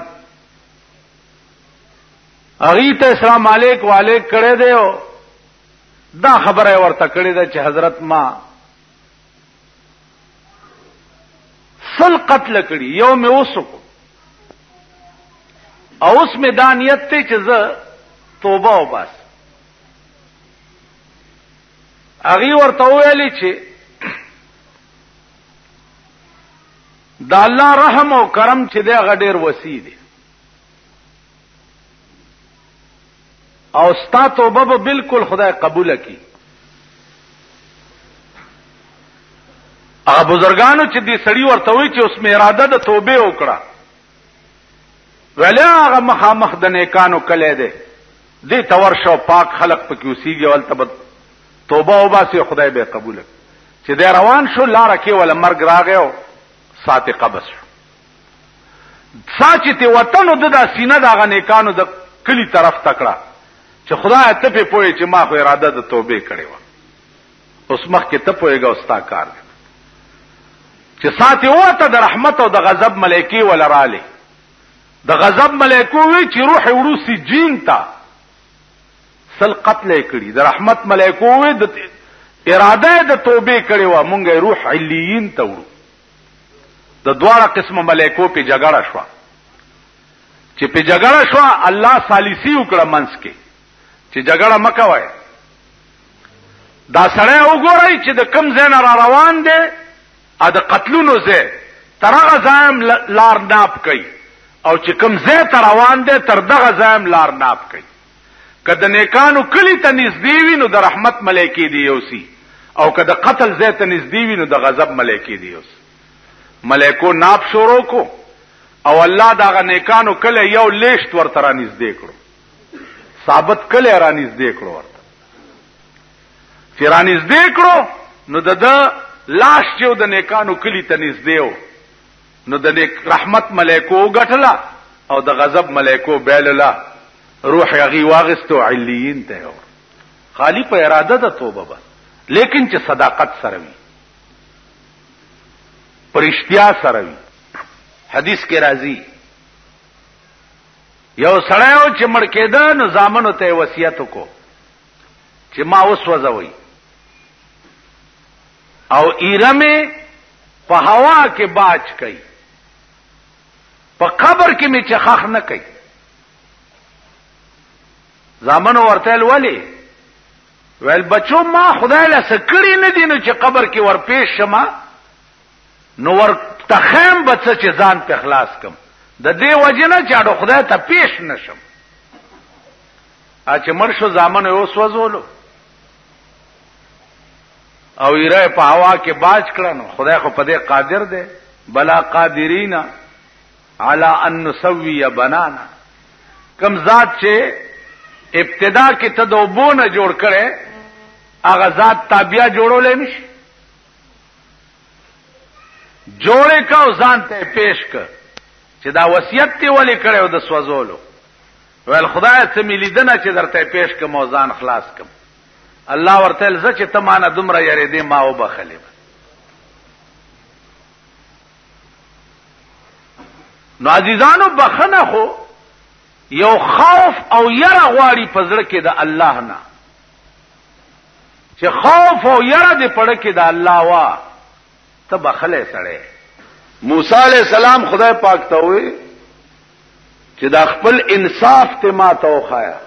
Speaker 1: اغي ته السلام علیک وعلیک کړه دی، دا خبره ورته کړی ده چې حضرت ما سل قتل کړي، یو مې وسکو او اوس مې دا نیت ته چې زه توبه وباس. اغي ورته ویلي چې دا الله رحم او کرم چې دی هغه ډېر وسیع دی او ستا توبه به بالکل خدای قبول کړي. هغه بزرګانو چې دې سړی ورته وی چې اوس مې اراده د توبه وکړه، ویل هغه مخامخ د نیکانو کله دی، دې تور شو پاک خلق پکې اوسېږي، ولته توبه وباسي خدای به قبول کړي. چې دې روان شو لار کې ولا مرګ راغی او ساته قبض شو. ساچې ته وطن د سینه دغه نیکانو د کلی طرف تکړه چې خدای ته په پوهې چې ما خو اراده د توبه کړې و، اوس مخ کې ته پوهېږه اوستا کار دی چې ساته وته د رحمت او د غضب ملائکه ولراله. د غضب ملائکه وی چې روح وروسي جین تا سل قتل کړي، د رحمت ملائکه وی د اراده د توبه کړې و، مونږه روح علیین ته وړو. د دواړه قسمه ملائکو په جګړه شو، چې په جګړه شو الله ثالثي وکړه منس کې چې جګړه مکوای. دا سړی وګورئ چې د کم ځای نه را روان دی، ا د قتلونو ځای تر هغه ځای لار ناپ کوي، او چې کم ځای ته روان دی تر دغه ځای لار ناپ کوي. که د نیکانو کلی ته نږدې وي نو د رحمت ملائکې دی یوسي، او که د قتل ځای ته نږدې وي نو د غضب ملائکې دی یوسي. ملائکو ناپ شروع کو او الله دغه نیکانو کله یو لیشت ورته را نږدې کړو، ثابت کله را نږدې کړو. ورته چې را نږدې کړو نو د لاش چې د نیکانو کلی ته نږدې و، نو د رحمت ملائکو وګټله او د غضب ملائکو بیلله، روح هغه واغستو علیین ته اور. خالی په اراده د توبه بس، لیکن چې صداقت سره وي، پرشتیا سره وي. حدیث کې راځي یو سړی و چې مړ کېده، نو زامنو ته وصیت وکړو چې ما اوس وځوي او ایرمه په هوا کې باج کوي، په قبر کې می چخخ نه کوي. زامنو ورته ویل بچو ما خدای له سکړی نه دي، نو چې قبر کې ورپېښ شمه نو ورته خیم بڅ چې ځان په اخلاص کم، د دې وجنه چې اډو خدای ته پیش نشم. چې مړ شو زامنو یې وسوځولو او یې په هوا کې باج کړنو. خدای خو په دې قادر دی، بلا قادرینا علی ان نسوی بنانا. کم ذات چې ابتدا کې تدوبونه جوړ کړي، هغه ذات تابع جوړولې نشي. جوړې کا او ځان ته پیش ک چې دا وصیت تی ولې کړو د سوځولو. ول خدای ته ملیدنه چې درته پیش ک موزان خلاص کم. الله ورته ز چې تمانه دومره یری دې ما وبخلې. نو عزیزانو بخنه خو یو خوف او یره غواړي په زړه کې د الله نه، چې خوف او یره دې پړه کې د الله وا ته بخله سړی. موسی علیہ السلام خدای پاک ته وې چې دا خپل انصاف ته ما ته وخایا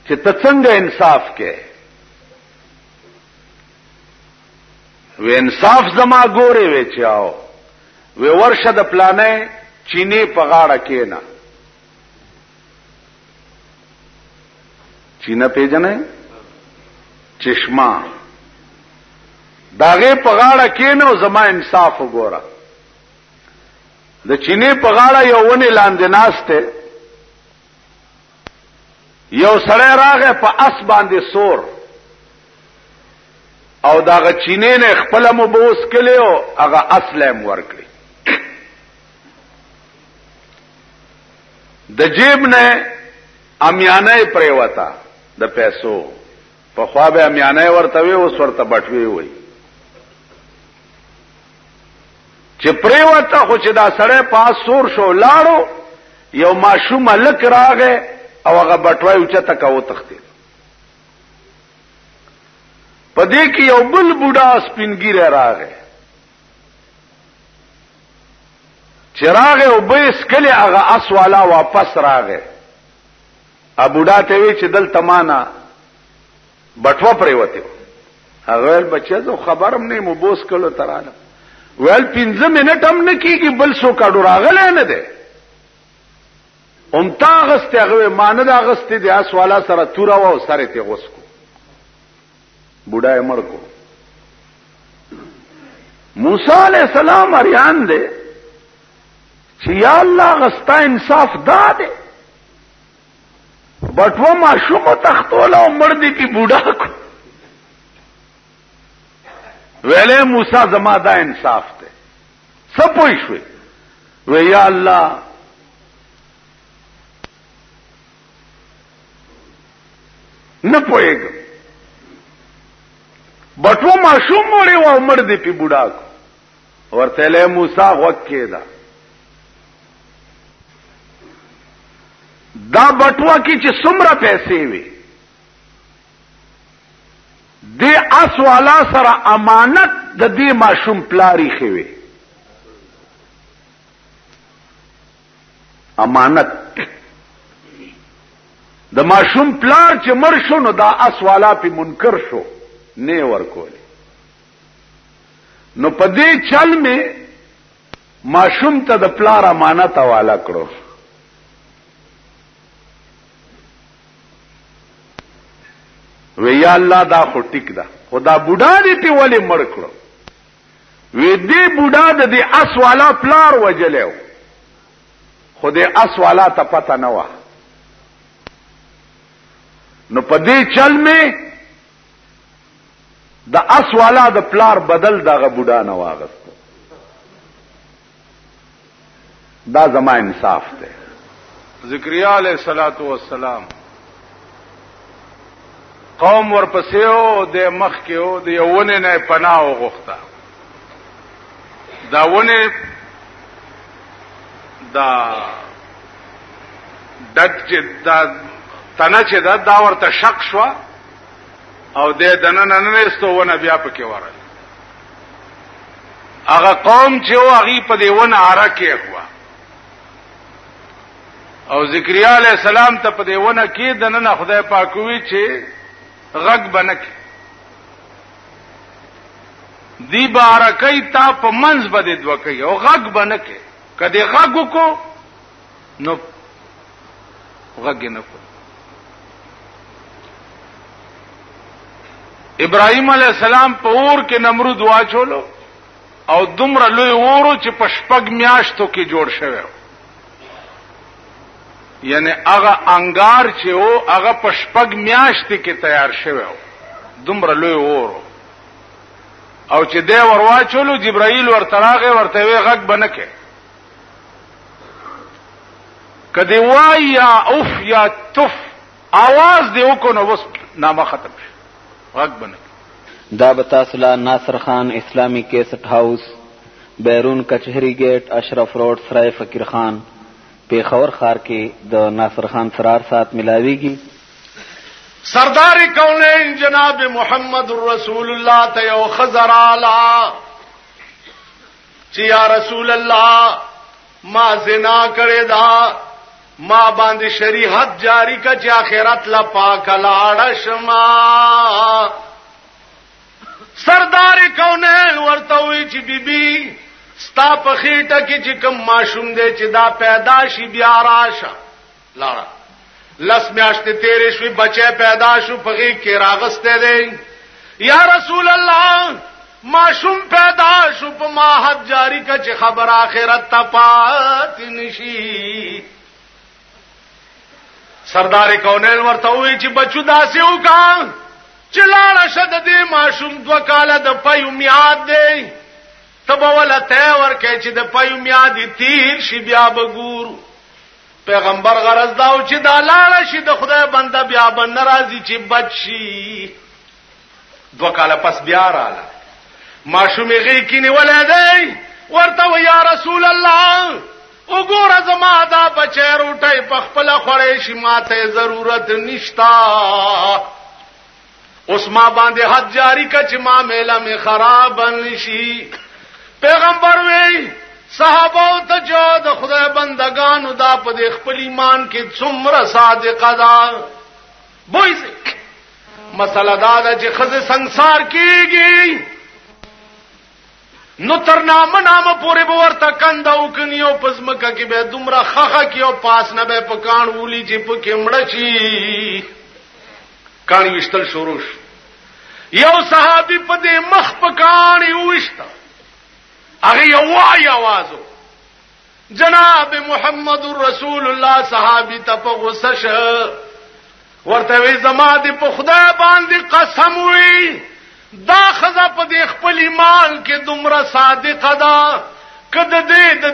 Speaker 1: چې ته څنګه انصاف کې. و انصاف زما ګوري وې چاو و ورشه د پلانې چینه په غاړه کې نه چینه پیژنې چشمه داغه په غاړه کې نه زما انصاف وګوره. د چینه په غاړه یو ونی لاندې ناشته یو سړی راغی په اس باندې سور او داغه چینه نه خپل مبوس کړو هغه اسلام ورکړي. د جیب نه امیانه پریوتا د پیسو په خوا به امیانه ورته وي اوس ورته بټوي وي چې پریوتا خو چې دا سړی پاس سور شو لاړو یو ماشوم لک راغې او هغه بټوي اوچته کو تخته. پدې کې یو بل بوډا سپینګیره راغې چراغ او بیس کله هغه اسوالا واپس راغې. ا بوډا ته وی چې دل تمانا بټوا پرې وته هغه بچا زه خبرم نه مبوس کړو ترانه ویل 15 منټ هم نه کیږي بل سو کاډو راغله نه ده امتا غسته هغه مان د غسته د اسوالا سره تورا و سره ته غسکو بوډا یې مړ کو. موسی علیہ السلام اریان دے چې یا الله غستا انصاف داده بټو ما شوم تختوله مړ دي کی بوډا کو ویلې موسی زما دا انصاف ته سپوي شوي و یا الله نه پويګ بټو ما شوم مړې و مړ دي کی بوډا کو ورته له موسی وکیدا دا بټوا کی چې څومره پیسې وي د اسوالا سره امانت د دې ماشوم پلاری خوي امانت د ماشوم پلار چې مر شو نو دا اسوالا په منکر شو نه ورکول نو په دې چل می ماشوم ته د پلار امانت حواله کړو. وی یا الله دا خو ټیک ده خدا بوډا دې په ولې مړ کړو وی دې بوډا دې اسوالا پلار وجلو خو دې اسوالا ته پته نه و نو په دې چل می د اسوالا د پلار بدل دغه بوډا نه واغست. دا زما انصاف ده. ذکریا علیہ الصلوۃ والسلام قوم ورپسې او د مخ کې او د یوونه نه پناه وغوښته. دا ونه دا دټ چې دا تنه چې دا ورته شک شو او د دنن نه استونه بیا پکې ورل. هغه قوم چې هغه په دیونه اره کې هوا او ذکریا علیہ السلام ته په دیونه کې دنه خدای پاک وی چې غږ بنک دی بارکای تا په منځ بده دوکای او غږ بنک کدی غږ کو نو غږ نه کو. ابراهیم علیہ السلام په اور کې نمرود واچولو او دومره لوی اورو چې په شپږ میاشتو کې جوړ شوی یعنی هغه انګار چې او هغه په شپږ میاشتې کې تیار شوی دومره لوی اورو او چې دی ورواچولو جبرائیل ورتراغه ورته وی غږ بنکه کدی وای یا اوف یا تف आवाज دی وکړو نو بس نامه ختم شي غږ بنکه.
Speaker 2: دا بتاسلا ناصر خان اسلامی کیسټ هاوس بیرون کچهری گیٹ اشرف روڈ سرای فقیر خان پیښور ښار کې د ناصر خان سرار سات ملاویږي.
Speaker 1: سردار کونین جناب محمد رسول الله ته یو خزر اعلی چې یا رسول الله ما زنا کړی دا، ما باندې شریعت جاری کا چې آخرت لا پاک لاړ شما. سردار کونین ورته وی چې بیبي ستا په خېټه کې چې کوم ماشوم دی چې دا پیدا شي بیا راشه لاړه. لس میاشتې تیرې شوې بچی پیدا شو په غېږ کې راغستی دی. یا رسول الله ماشوم پیدا شو په ما حد جاری کا چې خبر آخرت ته پاتې نشي. سردار کونین ورته وی چې بچو داسې وکړه چې لاړه شه د دې ماشوم 2 کاله د پیو میاد دی، ته به وله تی ورکړې چې د پیو میاد تیر شي بیا به ګورو. پیغمبر غرض دا و چې دا لاړه شي د خدای بنده بیا به نه راځي چې بچ شي. 2 کاله پس بیا راله ماشوم یې غېږ کې نیولی دی. ورته و یا رسول الله وګوره زما دا بچی روټۍ په خپله خوړی شي، ما ته ضرورت نشتا، اوس ما باندې حد جاری که چې ما میله مې خراب نشي. پیغمبر وی صحابو ته چې د خدای بندگانو دا په دې خپل ایمان کې څومره صادقه ده. بویزه مسله دا ده چې ښځې سنګسار کېږي نو تر نامه پورې به ورته کنده وکني او په ځمکه کې به دومره خخه کي او پاس نه به په کاڼ ولي چې پکې مړه شي. کاڼي ویشتل شروع شو. یو صحابي په دې مخ په کاڼي وویشته، هغه یو وایي آوازو جناب محمد رسول الله صحابي ته په غصه شه. ورته وی زما دې په خدای باندې قسم وی دا خزه په دې خپل ایمان کې دومره صادقه ده که د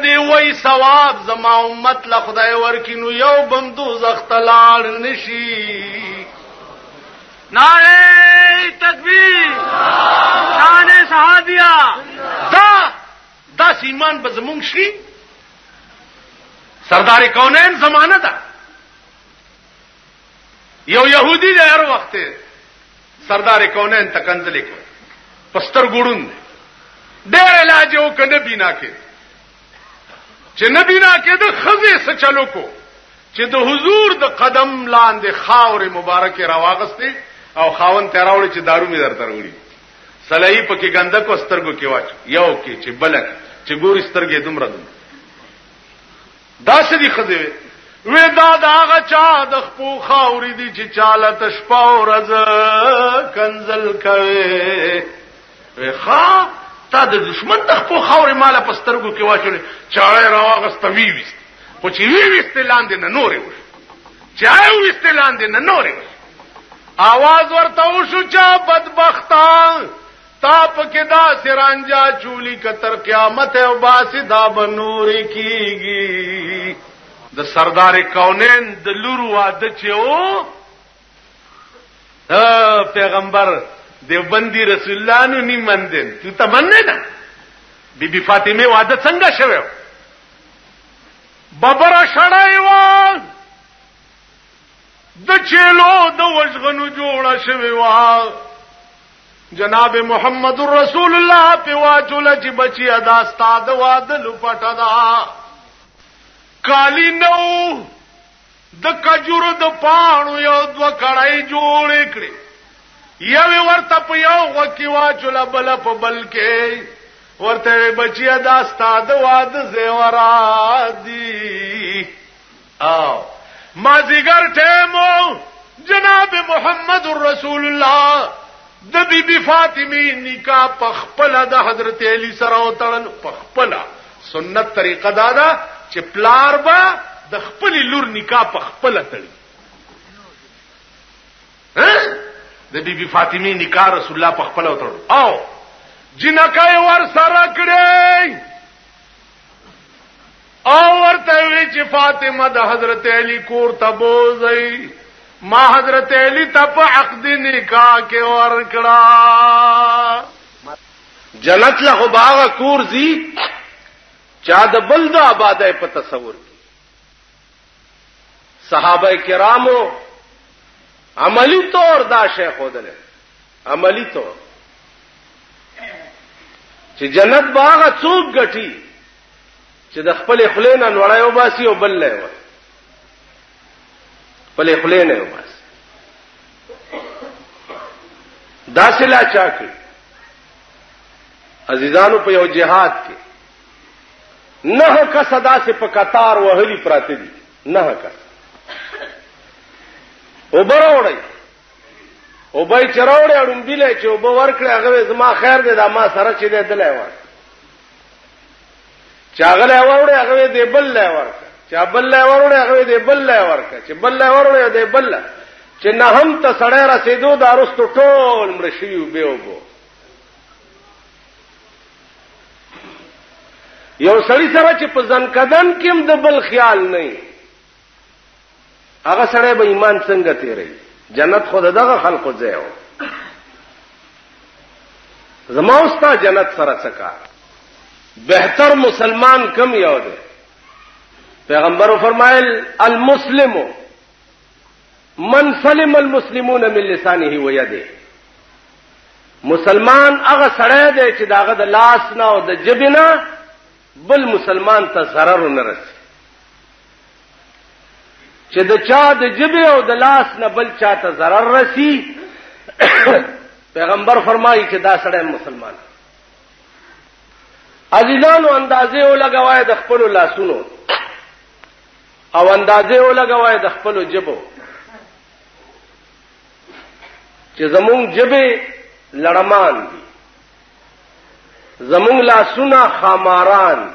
Speaker 1: دې وای ثواب زما امت له خدای ورکینو یو بم دوزخ ته لاړ نشي. نعره تکبیر، شان صحابیہ. دا ایمان به زمونږ شي. سردار کونین زمانه ده. یو يهودي دی هر وخت سردار کونین تکنځلې کو پستر ګړون ډېر علاج او کنه بنا کې چې نه بنا کې د خزې څه چلو کو چې د حضور د قدم لاندې خاور مبارک راواغسته او خاون تراوړي چې دارو می درته وړي صلیحي پکې ګنده کو سترګو کې واچ یو کې چې بلک چې ګوري سترګې دومره دا څه دي خزې وې دا هغه چا د خپو خاورې دي چې چاله تشپا او ورځ کنزل کوي. وې ښا تا د دشمن د خپو خاورې ماله په سترګو کې واچولې چاړی راواغسته ویویست خو چې ویویستې لاندې نه نورې وشو چې ویویستې لاندې نه نورې وشو. آواز ورته وشو چا بدبخته تا پکې داسې رانجا چولی که تر قیامت او باسي دا به نورې کېږي. د سردار کونین د لور واده چې و پیغمبر دیوبندی رسول الله نو نی مندین تو ته مننه نه. بی بی فاطمه واده څنګه شوه؟ ببره شړای و د چلو د وژغنو جوړه شوی و. جناب محمد رسول الله په واجوله چې بچی ادا استاد واده لپټه دا کالی نو د کجورو د پانو یو 2 کړای جوړ کړي یو ورته په یو وکی واچوله بل په بل کې ورته بچی ادا استاد واده زیورا دی. او مازیګر ټیمو جناب محمد رسول الله د بی بی فاطمه نکاح په خپل د حضرت علی سره وتړل. په خپل سنت طریقه دا چې پلار با د خپل لور نکاح په خپل تړي. د بی بی فاطمه نکاح رسول الله په خپل وتړل او جنکای ور سره کړي او ورته وی چې فاطمه د حضرت علی کور ته بوزي ما حضرت علی ته په عقد نکاح کې ور کړه. جنت له خو باغه کور زی چا د بل د آباده په تصور کې صحابه کرامو عملی طور دا شیخ خودل عملی طور چې جنت باغه څوک غټي چې د خپل خلینا نوړایو باسي او بل له خپل خلینا یو باسي دا سلا چا کې عزیزانو په یو جهاد کې نه کا صدا سے په قطار وهلي پراته دي نه کا او بروړی او بای چروړی اړم بیله چې او ورکړه هغه زما خیر دې دا ما سره چې دې دلای و چاغله وروړي هغه دې بل لا ورکړه چا بل لا وروړي هغه دې بل لا ورکړه چې بل لا وروړي دې بل چې نه هم ته سړی رسیدو دا رستو ټول مړ شيو به وبو یو سړی سره چې په ځنکدن کې هم د بل خیال نه هغه سره به ایمان څنګه تیری جنت خود دغه خلقو ځای و زما اوستا جنت سره څکا بهتر مسلمان کم یو دی پیغمبر فرمایل المسلم من سلم المسلمون من لسانه و یده مسلمان هغه سره دی چې داغه د لاس نه او د جبه نه بل مسلمان ته ضرر نه رسي چې د چا د جبه او د لاس نه بل چا ته ضرر رسي پیغمبر فرمایي چې دا سړی مسلمان عزیزانو اندازې ولګوای د خپل لاسونو او اندازې ولګوای د خپل جبو چې زمون جبه لړمان دي زمون لاسونه خاماران